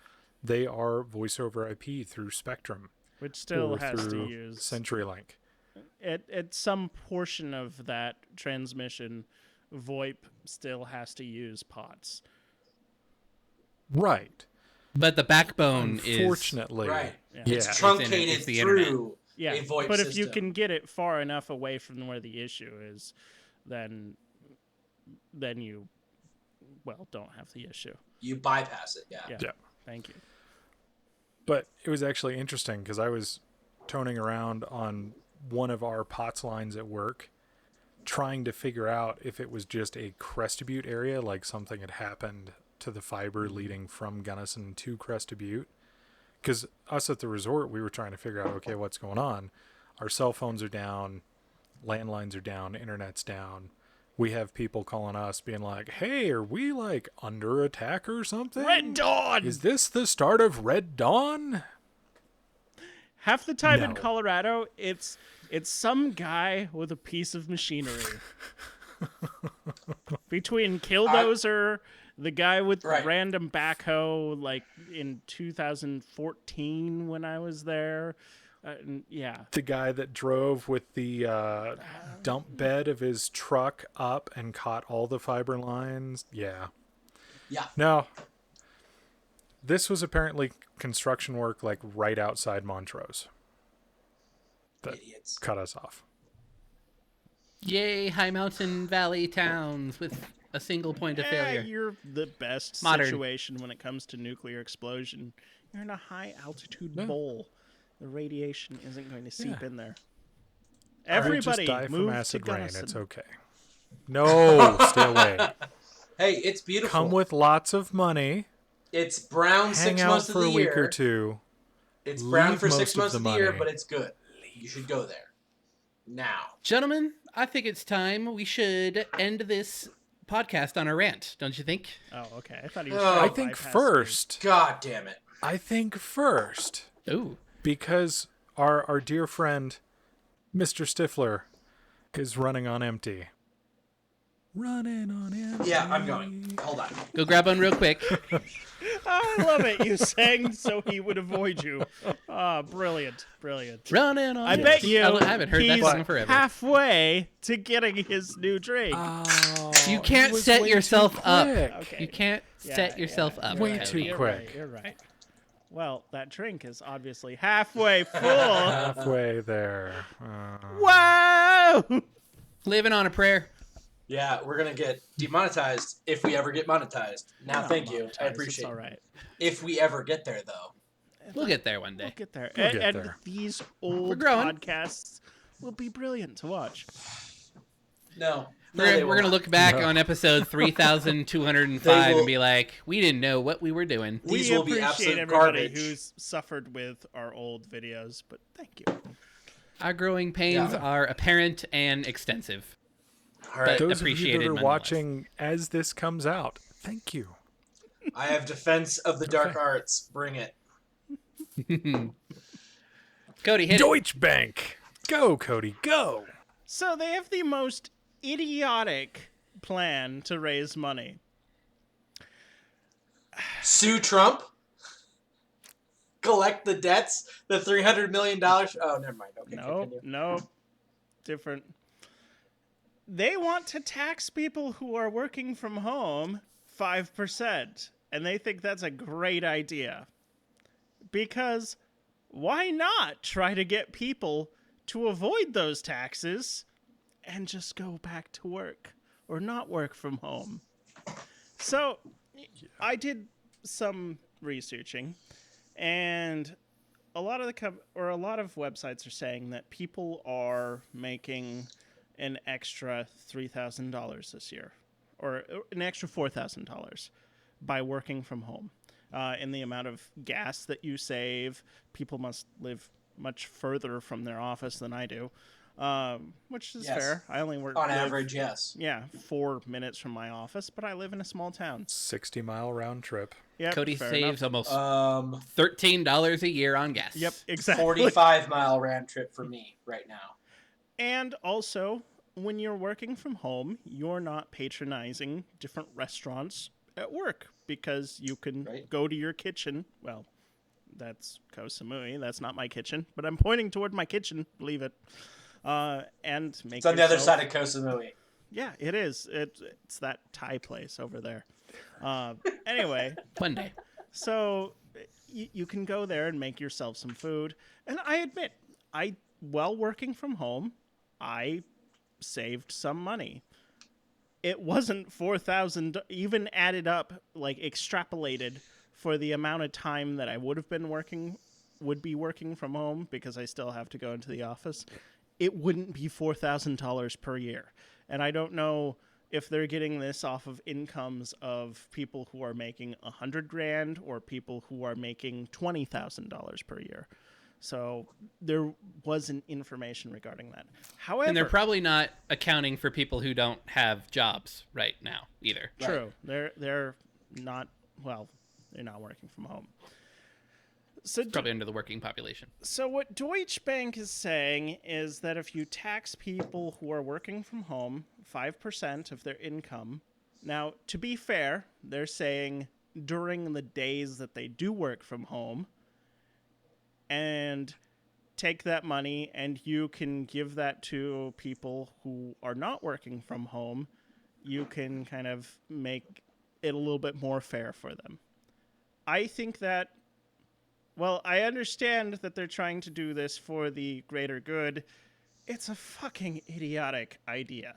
They are voice over IP through Spectrum Which still or has to through use CenturyLink. at some portion of that transmission, VoIP still has to use POTS. Right. But the backbone Unfortunately, Right. Yeah. yeah. It's truncated It's the internet. through Yeah, a VoIP but system. if you can get it far enough away from where the issue is, then you, don't have the issue. You bypass it, yeah. Yeah. Yeah. Thank you. But it was actually interesting because I was toning around on one of our POTS lines at work, trying to figure out if it was just a Crested Butte area, like something had happened to the fiber leading from Gunnison to Crested Butte. Because us at the resort, we were trying to figure out, okay, what's going on? Our cell phones are down, landlines are down, internet's down. we have people calling us being like, hey, are we like under attack or something? Red Dawn! Is this the start of Red Dawn? Half the time in No. Colorado, it's some guy with a piece of machinery. Between Killdozer, the guy with Right. random backhoe, like in 2014 when I was there. Yeah. The guy that drove with the dump bed of his truck up and caught all the fiber lines. Yeah. Yeah. No. This was apparently construction work like right outside Montrose that Idiots. cut us off. Yay, high mountain valley towns with a single point of failure. You're the best Modern. situation when it comes to nuclear explosion. You're in a high altitude Yeah. bowl. The radiation isn't going to seep Yeah. in there. Or just Everybody die move from acid to rain. Gunnison. It's okay. No, stay away. Hey, it's beautiful. Come with lots of money. It's brown Hang 6 out months of for the a week year. or two. It's brown leave for most 6 of months the of the year, money. but it's good. You should go there. Now. Gentlemen, I think it's time we should end this podcast on a rant, don't you think? Oh, okay. I thought he was Oh. trying I to think bypass first. God damn it. Ooh. Because our dear friend, Mr. Stifler, is running on empty. Running on empty. Yeah, I'm going. Hold on. Go grab one real quick. me. Oh, I love it. You sang so he would avoid you. Oh, brilliant. Brilliant. Running on I bet you I haven't heard that he's song forever. halfway to getting his new drink. You can't it was set way yourself too up. quick. Okay. You can't set yourself up. Way Cody. too You're quick. Right, you're right. Well, that drink is obviously halfway full. Halfway there. Whoa! Living on a prayer. Yeah, we're going to get demonetized if we ever get monetized. Now, Not thank you. I monetized, appreciate It's all it. right. If we ever get there, though. We'll get there one We'll day. get there. We'll and get and there. these We're old growing. podcasts will be brilliant to watch. No. No, We're they we're will gonna not. look back No. on episode 3205 They will- and be like, we didn't know what we were doing. These we will be appreciate absolute everybody garbage. who's suffered with our old videos, but thank you. Our growing pains Yeah. are apparent and extensive. All right. Those of you Appreciated that are nonetheless. watching as this comes out, thank you. I have defense of the dark Okay. arts. Bring it. Cody, hit it. Deutschbank. Go, Cody, go. So they have the most idiotic plan to raise money. Sue Trump? Collect the debts? The $300 million? Oh, never mind. Okay, continue. No, different. They want to tax people who are working from home 5%, and they think that's a great idea. Because why not try to get people to avoid those taxes and just go back to work or not work from home? So I did some researching, and a lot of websites are saying that people are making an extra $3,000 this year, or an extra $4,000 by working from home. In the amount of gas that you save, people must live much further from their office than I do, which is Yes. fair. I only work On average, yes. Yeah, 4 minutes from my office, but I live in a small town. 60-mile round trip. Yep, Cody fair saves enough. almost $13 a year on gas. Yep, exactly. 45-mile round trip for me right now. And also, when you're working from home, you're not patronizing different restaurants at work because you can Right. go to your kitchen. Well, that's Koh Samui. That's not my kitchen, but I'm pointing toward my kitchen. Believe it. And make It's on the other yourself- side of Koh Samui. Yeah, it is. It's that Thai place over there. Anyway, One day. so you can go there and make yourself some food. And I admit, while working from home, I saved some money. It wasn't 4,000 even added up, like extrapolated for the amount of time that I would be working from home because I still have to go into the office. It wouldn't be $4,000 per year. And I don't know if they're getting this off of incomes of people who are making $100,000 or people who are making $20,000 per year. So there wasn't information regarding that. However, And they're probably not accounting for people who don't have jobs right now either. true. They're not well. They're not working from home. So Probably under the working population. So what Deutschbank is saying is that if you tax people who are working from home 5% of their income, now to be fair, they're saying during the days that they do work from home, and take that money and you can give that to people who are not working from home, you can kind of make it a little bit more fair for them. I think that well, I understand that they're trying to do this for the greater good. It's a fucking idiotic idea.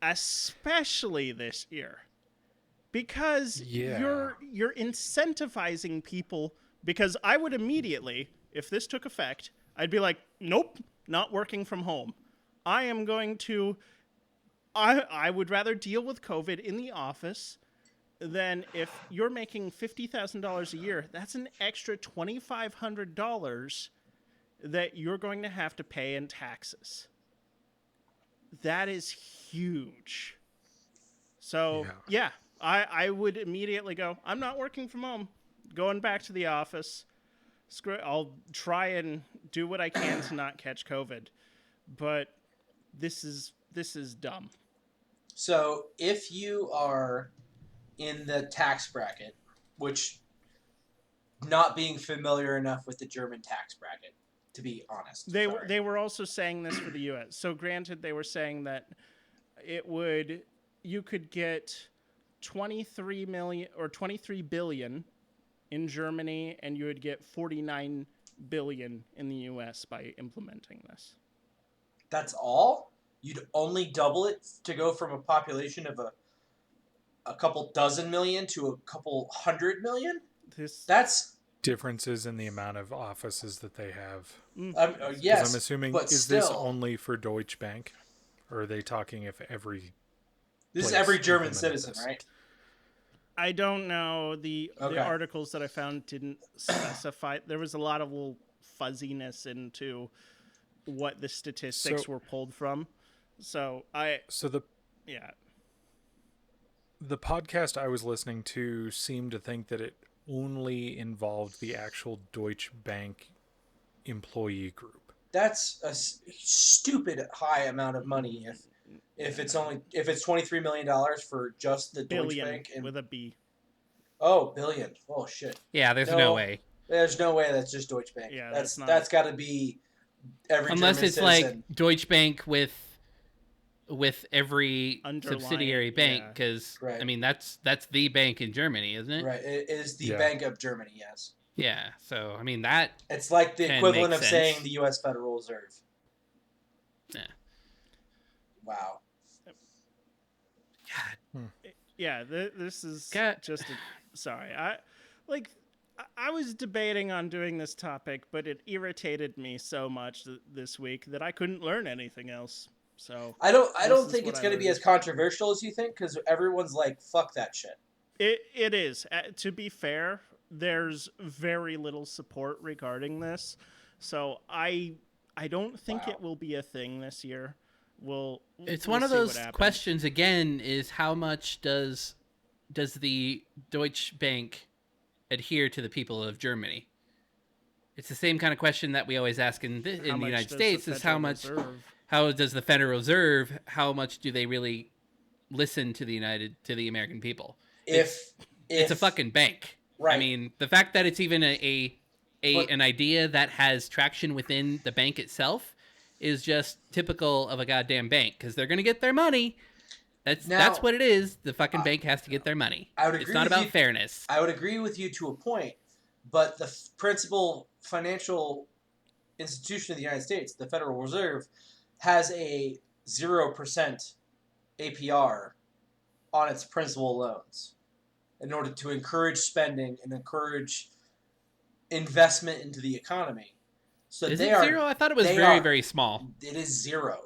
Especially this year. Because you're incentivizing people, because I would immediately, if this took effect, I'd be like, nope, not working from home. I would rather deal with COVID in the office. Then if you're making $50,000 a year, that's an extra $2,500 that you're going to have to pay in taxes. That is huge. So, yeah, I would immediately go, I'm not working from home. Going back to the office. I'll try and do what I can to not catch COVID. But this is dumb. So if you are in the tax bracket, which not being familiar enough with the German tax bracket, to be honest. They were also saying this for the U.S. So granted, they were saying that you could get 23 million or 23 billion in Germany, and you would get 49 billion in the U.S. by implementing this. That's all? You'd only double it to go from a population of a couple dozen million to a couple 100 million? That's differences in the amount of offices that they have. Yes, I'm assuming, but is still, this only for Deutschbank? Or are they talking if every... This is every German citizen, right? I don't know. The articles that I found didn't specify. There was a lot of little fuzziness into what the statistics were pulled from. The podcast I was listening to seemed to think that it only involved the actual Deutsche Bank employee group. That's a stupid high amount of money if it's $23 million for just the Deutsche Bank with a B. Oh, billion. Oh shit. Yeah, there's no way. There's no way that's just Deutsche Bank. Yeah, that's got to be every unless German it's citizen. Like Deutsche Bank with every subsidiary bank, because I mean that's the bank in Germany, isn't it? Right, it is the Bank of Germany, yes. Yeah, so I mean that it's like the equivalent of saying the U.S. Federal Reserve. Yeah. Wow. God. Yeah, this is just sorry. I was debating on doing this topic, but it irritated me so much this week that I couldn't learn anything else. So I don't think it's going to be as controversial as you think, because everyone's like, fuck that shit. It is. To be fair, there's very little support regarding this. So I don't think it will be a thing this year. It's one of those questions again, is how much does the Deutsche Bank adhere to the people of Germany? It's the same kind of question that we always ask in the United States, is how does the Federal Reserve, how much do they really listen to the American people? It's a fucking bank. Right. I mean, the fact that it's even an idea that has traction within the bank itself is just typical of a goddamn bank, because they're going to get their money. That's what it is. The fucking bank has to get their money. It's not about fairness. I would agree with you to a point, but the principal financial institution of the United States, the Federal Reserve, has a 0% APR on its principal loans in order to encourage spending and encourage investment into the economy. So is it zero? I thought it was very, very small. It is 0.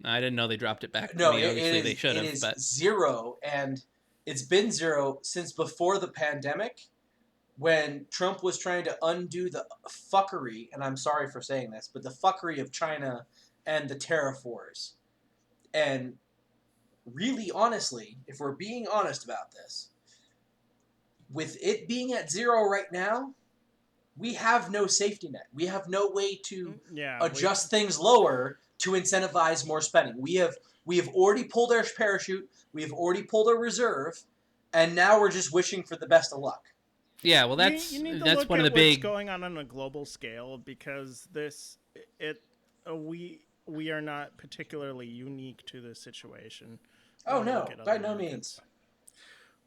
I didn't know they dropped it back. No, they should have. It is 0, and it's been 0 since before the pandemic, when Trump was trying to undo the fuckery, and I'm sorry for saying this, but the fuckery of China and the tariff wars. And really, honestly, if we're being honest about this, with it being at zero right now, we have no safety net. We have no way to adjust things lower to incentivize more spending. We have already pulled our parachute. We have already pulled our reserve, and now we're just wishing for the best of luck. Yeah, well, that's you need to that's look one of at the what's big. going on a global scale, because we are not particularly unique to this situation. Oh no, by no means.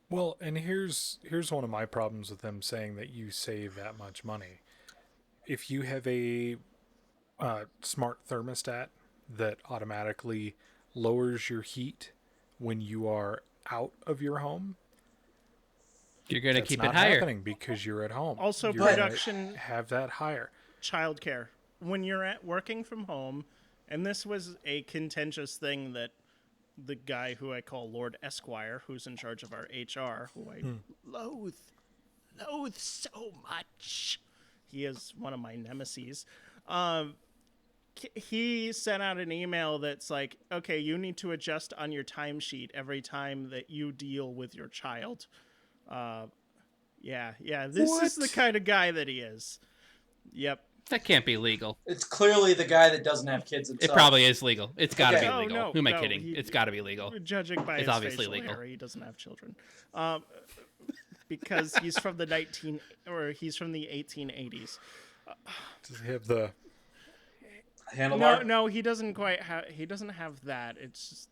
Well, and here's one of my problems with them saying that you save that much money. If you have a smart thermostat that automatically lowers your heat when you are out of your home, You're going to that's keep not it higher. happening because you're at home. Also, You're gonna production, have that higher. childcare. When you're working from home, and this was a contentious thing that the guy who I call Lord Esquire, who's in charge of our HR, who I loathe so much. He is one of my nemesis. He sent out an email that's like, okay, you need to adjust on your timesheet every time that you deal with your child. This is the kind of guy that he is. Yep. That can't be legal. It's clearly the guy that doesn't have kids himself. It probably is legal. It's got to Okay. be Oh, legal. no, Who am I no, kidding? It's got to be legal. Judging by It's his obviously facial legal. hair, he doesn't have children. Because he's from the 1880s. Does he have the handlebar? No, he doesn't quite have. He doesn't have that. It's just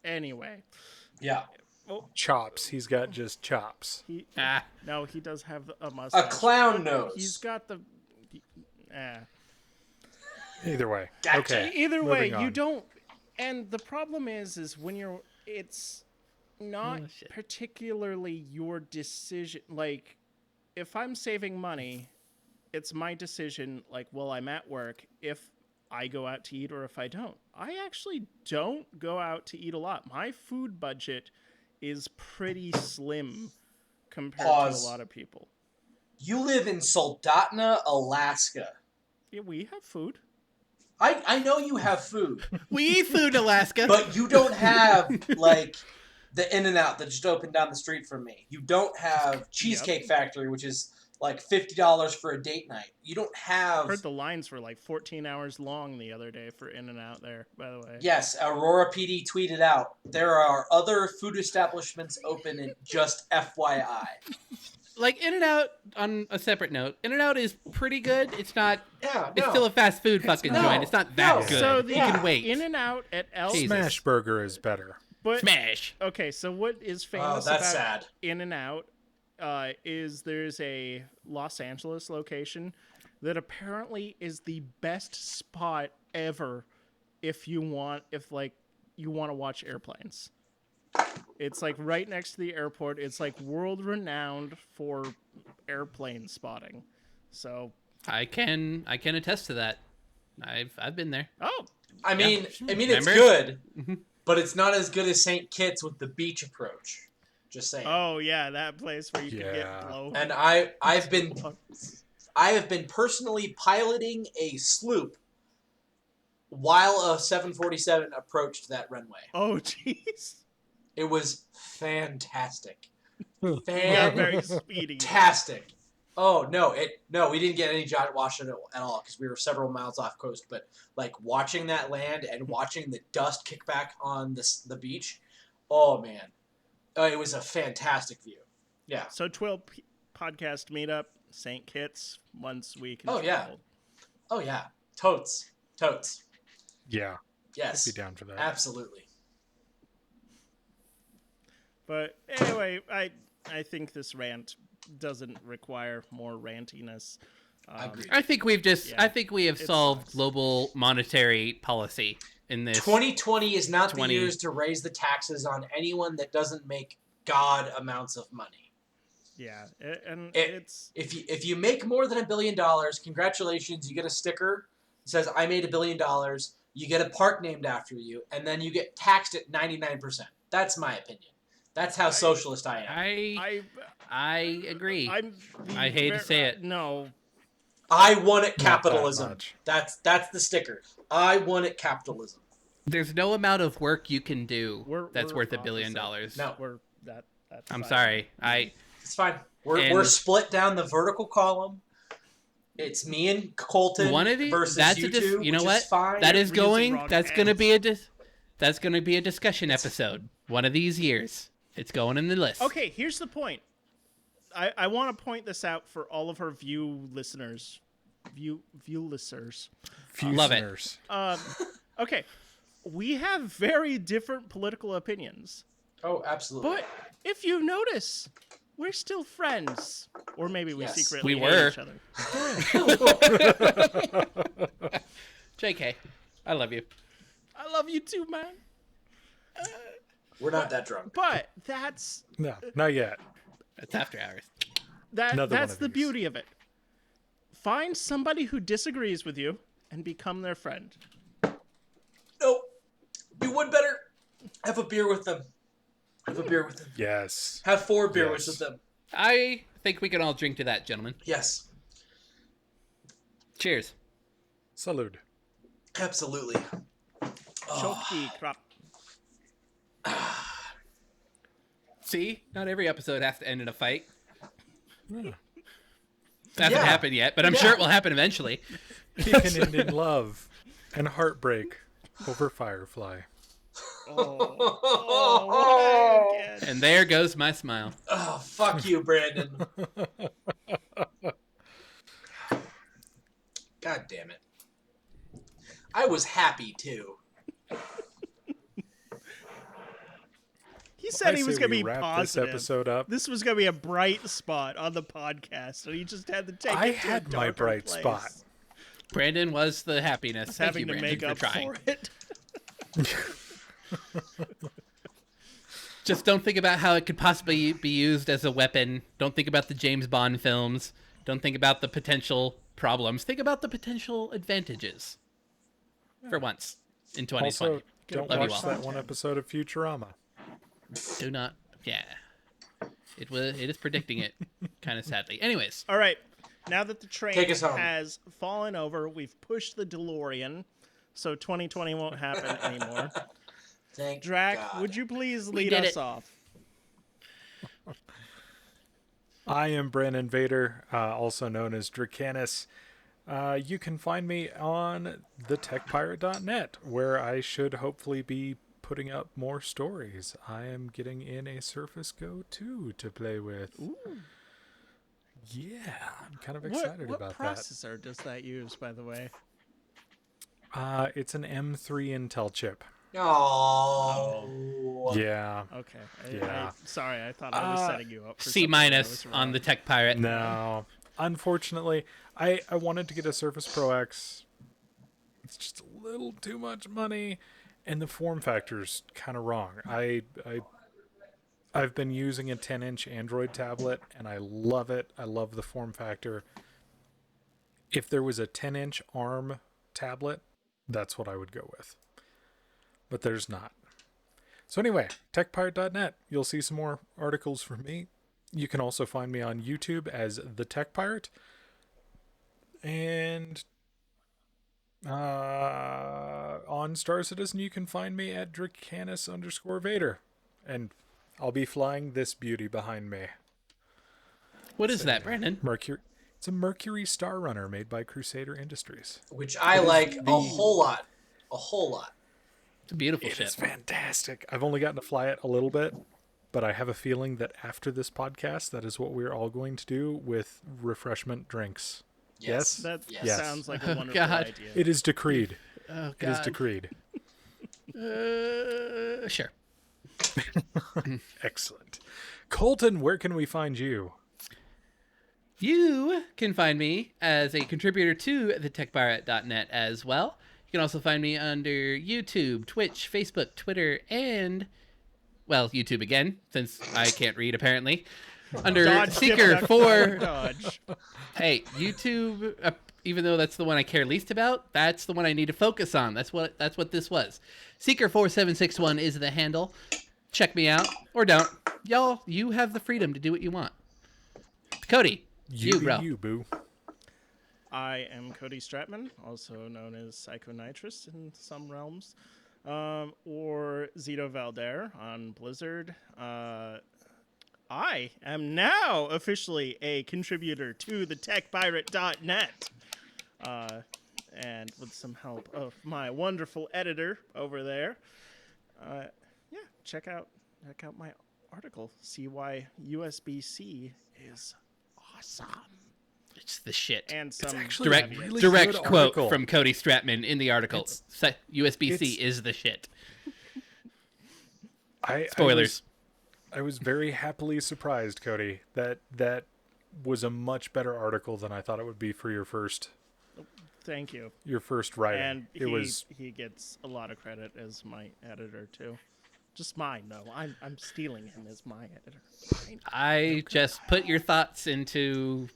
anyway. Yeah. chops? He's got just chops. No, he does have a mustache. A clown nose. He's got the. Either way. Gotcha. Okay. Either way, moving you on. don't. And the problem is when you're. It's not particularly your decision. Like, if I'm saving money, it's my decision. Like, well, I'm at work. If I go out to eat or if I don't. I actually don't go out to eat a lot. My food budget is pretty slim compared to a lot of people. You live in Soldotna, Alaska. Yeah, we have food. I know you have food. We eat food, Alaska. But you don't have, like, the In-N-Out that just opened down the street from me. You don't have Cheesecake Factory, which is like $50 for a date night. You don't have... I heard the lines were like 14 hours long the other day for In-N-Out there, by the way. Yes, Aurora PD tweeted out, there are other food establishments open in just FYI. Like, In-N-Out, on a separate note, In-N-Out is pretty good. It's not... Yeah, It's still a fast food fucking joint. It's not that good. So You can wait. In-N-Out at El... Smash Burger is better. But, Smash. Okay, so what is famous that's about sad. In-N-Out is there's a Los Angeles location that apparently is the best spot ever if you want to watch airplanes. It's like right next to the airport. It's like world renowned for airplane spotting. So I can attest to that. I've been there. oh, I mean, it's Remember? good, but it's not as good as St. Kitts with the beach approach. Just saying. oh yeah, that place where you can get blown. And I have been personally piloting a sloop while a 747 approached that runway. Oh jeez. It was fantastic. Yeah, very speedy. Fantastic. Oh no, we didn't get any giant wash at all because we were several miles off coast. But like watching that land and watching the dust kick back on the beach, oh man, it was a fantastic view. Yeah. So TWIL podcast meetup, St. Kitts, once a week. Oh yeah. Oh yeah. Totes. Yeah. Yes. I'd be down for that. Absolutely. But anyway, I think this rant doesn't require more rantiness. Agreed. I think we've just. Yeah, I think we have solved global monetary policy in this. 2020 is not the 20. years to raise the taxes on anyone that doesn't make god amounts of money. Yeah, and If you make more than $1 billion, congratulations, you get a sticker that says I made $1 billion. You get a park named after you, and then you get taxed at 99%. That's my opinion. That's how socialist I am. I agree. I hate to say it. No. I won at Not that capitalism. much. That's the sticker. I won at capitalism. There's no amount of work you can do that's We're worth $1 billion. opposite. No. That's I'm fine. sorry. It's fine. We're split down the vertical column. It's me and Colton One of these versus that's you a two. you know which what? is fine. That is We're using going. wrong That's going to hands. be that's going to be a discussion episode. One of these years. It's going in the list. Okay, here's the point. I want to point this out for all of our view listeners. View listeners. Love it. Fuseners. Okay, we have very different political opinions. Oh, absolutely. But if you notice, we're still friends. Or maybe we Yes. secretly We hate were. each other. JK, I love you. I love you too, man. We're not that drunk. But that's No, not yet. It's after hours. Another one that's of the these. beauty of it. Find somebody who disagrees with you and become their friend. Nope. You would better have a beer with them. Have a beer with them. Yes. Have 4 beers Yes. with them. I think we can all drink to that, gentlemen. Yes. Cheers. Salud. Absolutely. Choke the crap. See, not every episode has to end in a fight. Yeah. Hasn't Yeah. happened yet, but I'm sure it will happen eventually. It can end in love and heartbreak over Firefly. Oh, again. And there goes my smile. Oh, fuck you, Brandon. God damn it. I was happy, too. He said I he was say going to we be wrap positive. this episode up. This was going to be a bright spot on the podcast, and he just had to take I it to a had my darker bright place. spot. Brandon was the happiness. He's Thank having you, to Brandon, make for up trying. for it. Just don't think about how it could possibly be used as a weapon. Don't think about the James Bond films. Don't think about the potential problems. Think about the potential advantages. For once in 2020. Also, don't Love you watch all. that one episode of Futurama. Do not. Yeah. It is predicting it, kind of sadly. Anyways, All right. Now that the train Take us home. has fallen over, we've pushed the DeLorean, so 2020 won't happen anymore. Thank Drac, God. would you please We lead did us it. off? I am Brandon Vader, also known as Dracanis. You can find me on thetechpirate.net, where I should hopefully be putting up more stories. I am getting in a Surface Go 2 to play with. Ooh. Yeah, I'm kind of excited what about that. processor does that use, by the way? It's an M3 Intel chip. Oh. Yeah. Okay. Yeah. Sorry, I thought I was setting you up for C- something that on was the wrong. Tech Pirate. No. Unfortunately, I wanted to get a Surface Pro X. It's just a little too much money, and the form factor's kind of wrong. I've been using a 10-inch Android tablet, and I love it. I love the form factor. If there was a 10-inch ARM tablet, that's what I would go with. But there's not. So anyway, techpirate.net. You'll see some more articles from me. You can also find me on YouTube as The Tech Pirate. And on Star Citizen, you can find me at Dracanis_Vader. And I'll be flying this beauty behind me. What is that, Brandon? Mercury. It's a Mercury Star Runner made by Crusader Industries. Which I like a whole lot. A whole lot. It's a beautiful It ship. is fantastic. I've only gotten to fly it a little bit, but I have a feeling that after this podcast, that is what we're all going to do with refreshment drinks. Yes? That Yes. sounds like a Oh, wonderful God. idea. It is decreed. Oh, It is God. decreed. Sure. Excellent. Colton, where can we find you? You can find me as a contributor to thetechpirate.net as well. You can also find me under YouTube, Twitch, Facebook, Twitter, and, well, YouTube again, since I can't read apparently. Under Dodge, Seeker dip, duck, for... dodge. Hey, YouTube, even though that's the one I care least about, that's the one I need to focus on. That's what this was. Seeker4761 is the handle. check me out or don't. Y'all, you have the freedom to do what you want. Cody, you, be bro. you, boo. I am Cody Stratman, also known as Psychonitrous in some realms, or Zito Valder on Blizzard. I am now officially a contributor to the TechPirate.net, and with some help of my wonderful editor over there. Yeah, check out my article. See why USB-C is awesome. It's the shit. And some actually direct a really direct good quote article. from Cody Stratman in the article. USB-C it's- is the shit. I Spoilers. was very happily surprised, Cody, that was a much better article than I thought it would be for your first Thank you. writing. And It he gets a lot of credit as my editor too. Just mine though. I'm stealing him as my editor. Fine. I just put your thoughts into.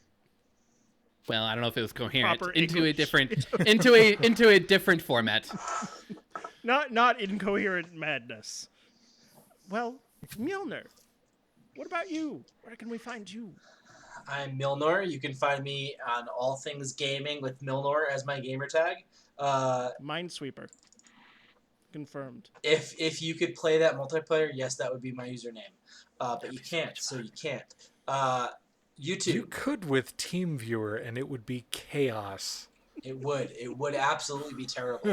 Well, I don't know if it was coherent. Proper Into a English. different into a different format. Not incoherent madness. Well, Mjolnir, what about you? Where can we find you? I'm Milnor. You can find me on all things gaming with Milnor as my gamer tag. Minesweeper. Confirmed. If you could play that multiplayer, yes, that would be my username. But you can't, so you can't. YouTube. you could with TeamViewer, and it would be chaos. It would absolutely be terrible.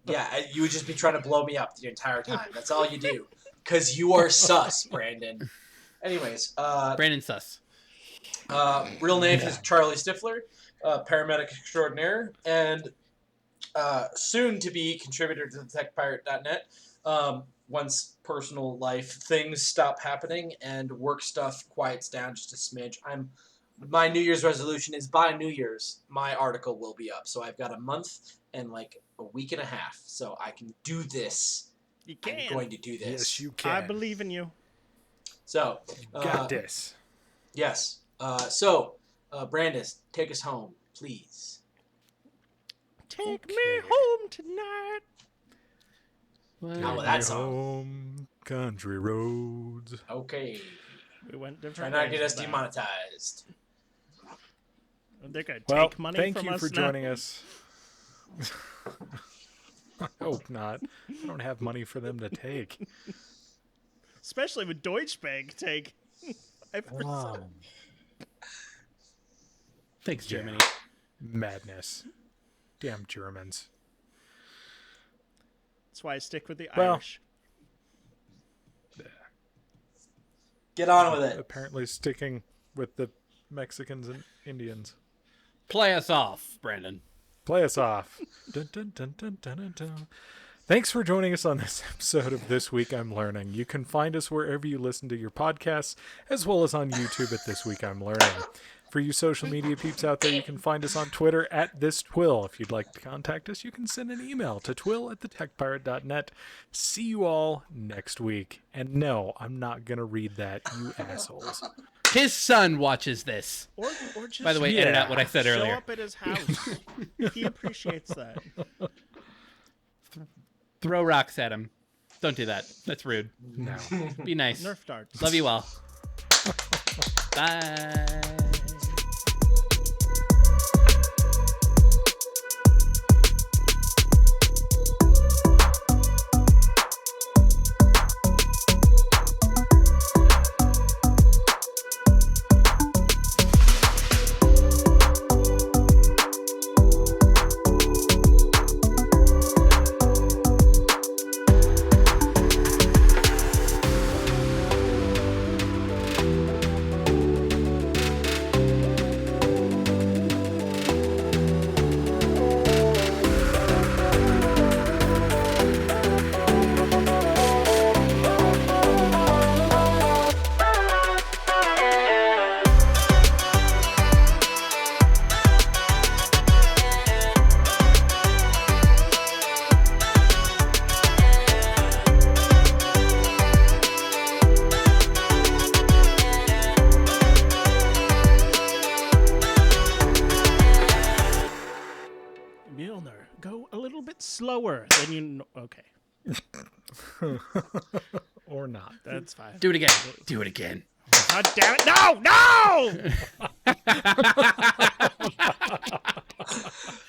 Yeah, you would just be trying to blow me up the entire time. That's all you do. Because you are sus, Brandon. Anyways, Brandon Suss. real name is Charlie Stifler, paramedic extraordinaire, and soon to be contributor to the TechPirate.net. Once personal life things stop happening and work stuff quiets down just a smidge, my New Year's resolution is by New Year's my article will be up. So I've got a month and like a week and a half, so I can do this. You can. I'm going to do this. Yes, you can. I believe in you. So Got this. yes. Brandis, take us home, please. Take me Okay. home tonight. How will that Take me song? home, country roads. Okay. We went Try different not to ways get us with that. demonetized. They're gonna Well, take money thank from you us for now. joining us. I hope not. I don't have money for them to take. Especially with Deutschbank take. Thanks, Germany. Madness. Damn Germans. That's why I stick with the Well- Irish. Get on with it. Apparently sticking with the Mexicans and Indians. Play us off, Brandon. Play us off. Dun, dun, dun, dun, dun, dun, dun. Thanks for joining us on this episode of This Week I'm Learning. You can find us wherever you listen to your podcasts, as well as on YouTube at This Week I'm Learning. For you social media peeps out there, you can find us on Twitter at ThisTwil. If you'd like to contact us, you can send an email to twil@thetechpirate.net. See you all next week. And no, I'm not going to read that, you assholes. His son watches this. Or just By the way, edit Yeah. out what I said show earlier. up at his house. He appreciates that. Throw rocks at him. Don't do that. That's rude. No. Be nice. Nerf darts. Love you all. Bye. Milner, go a little bit slower than you. Okay. Or not. That's fine. Do it again. Do it again. God damn it! No! No!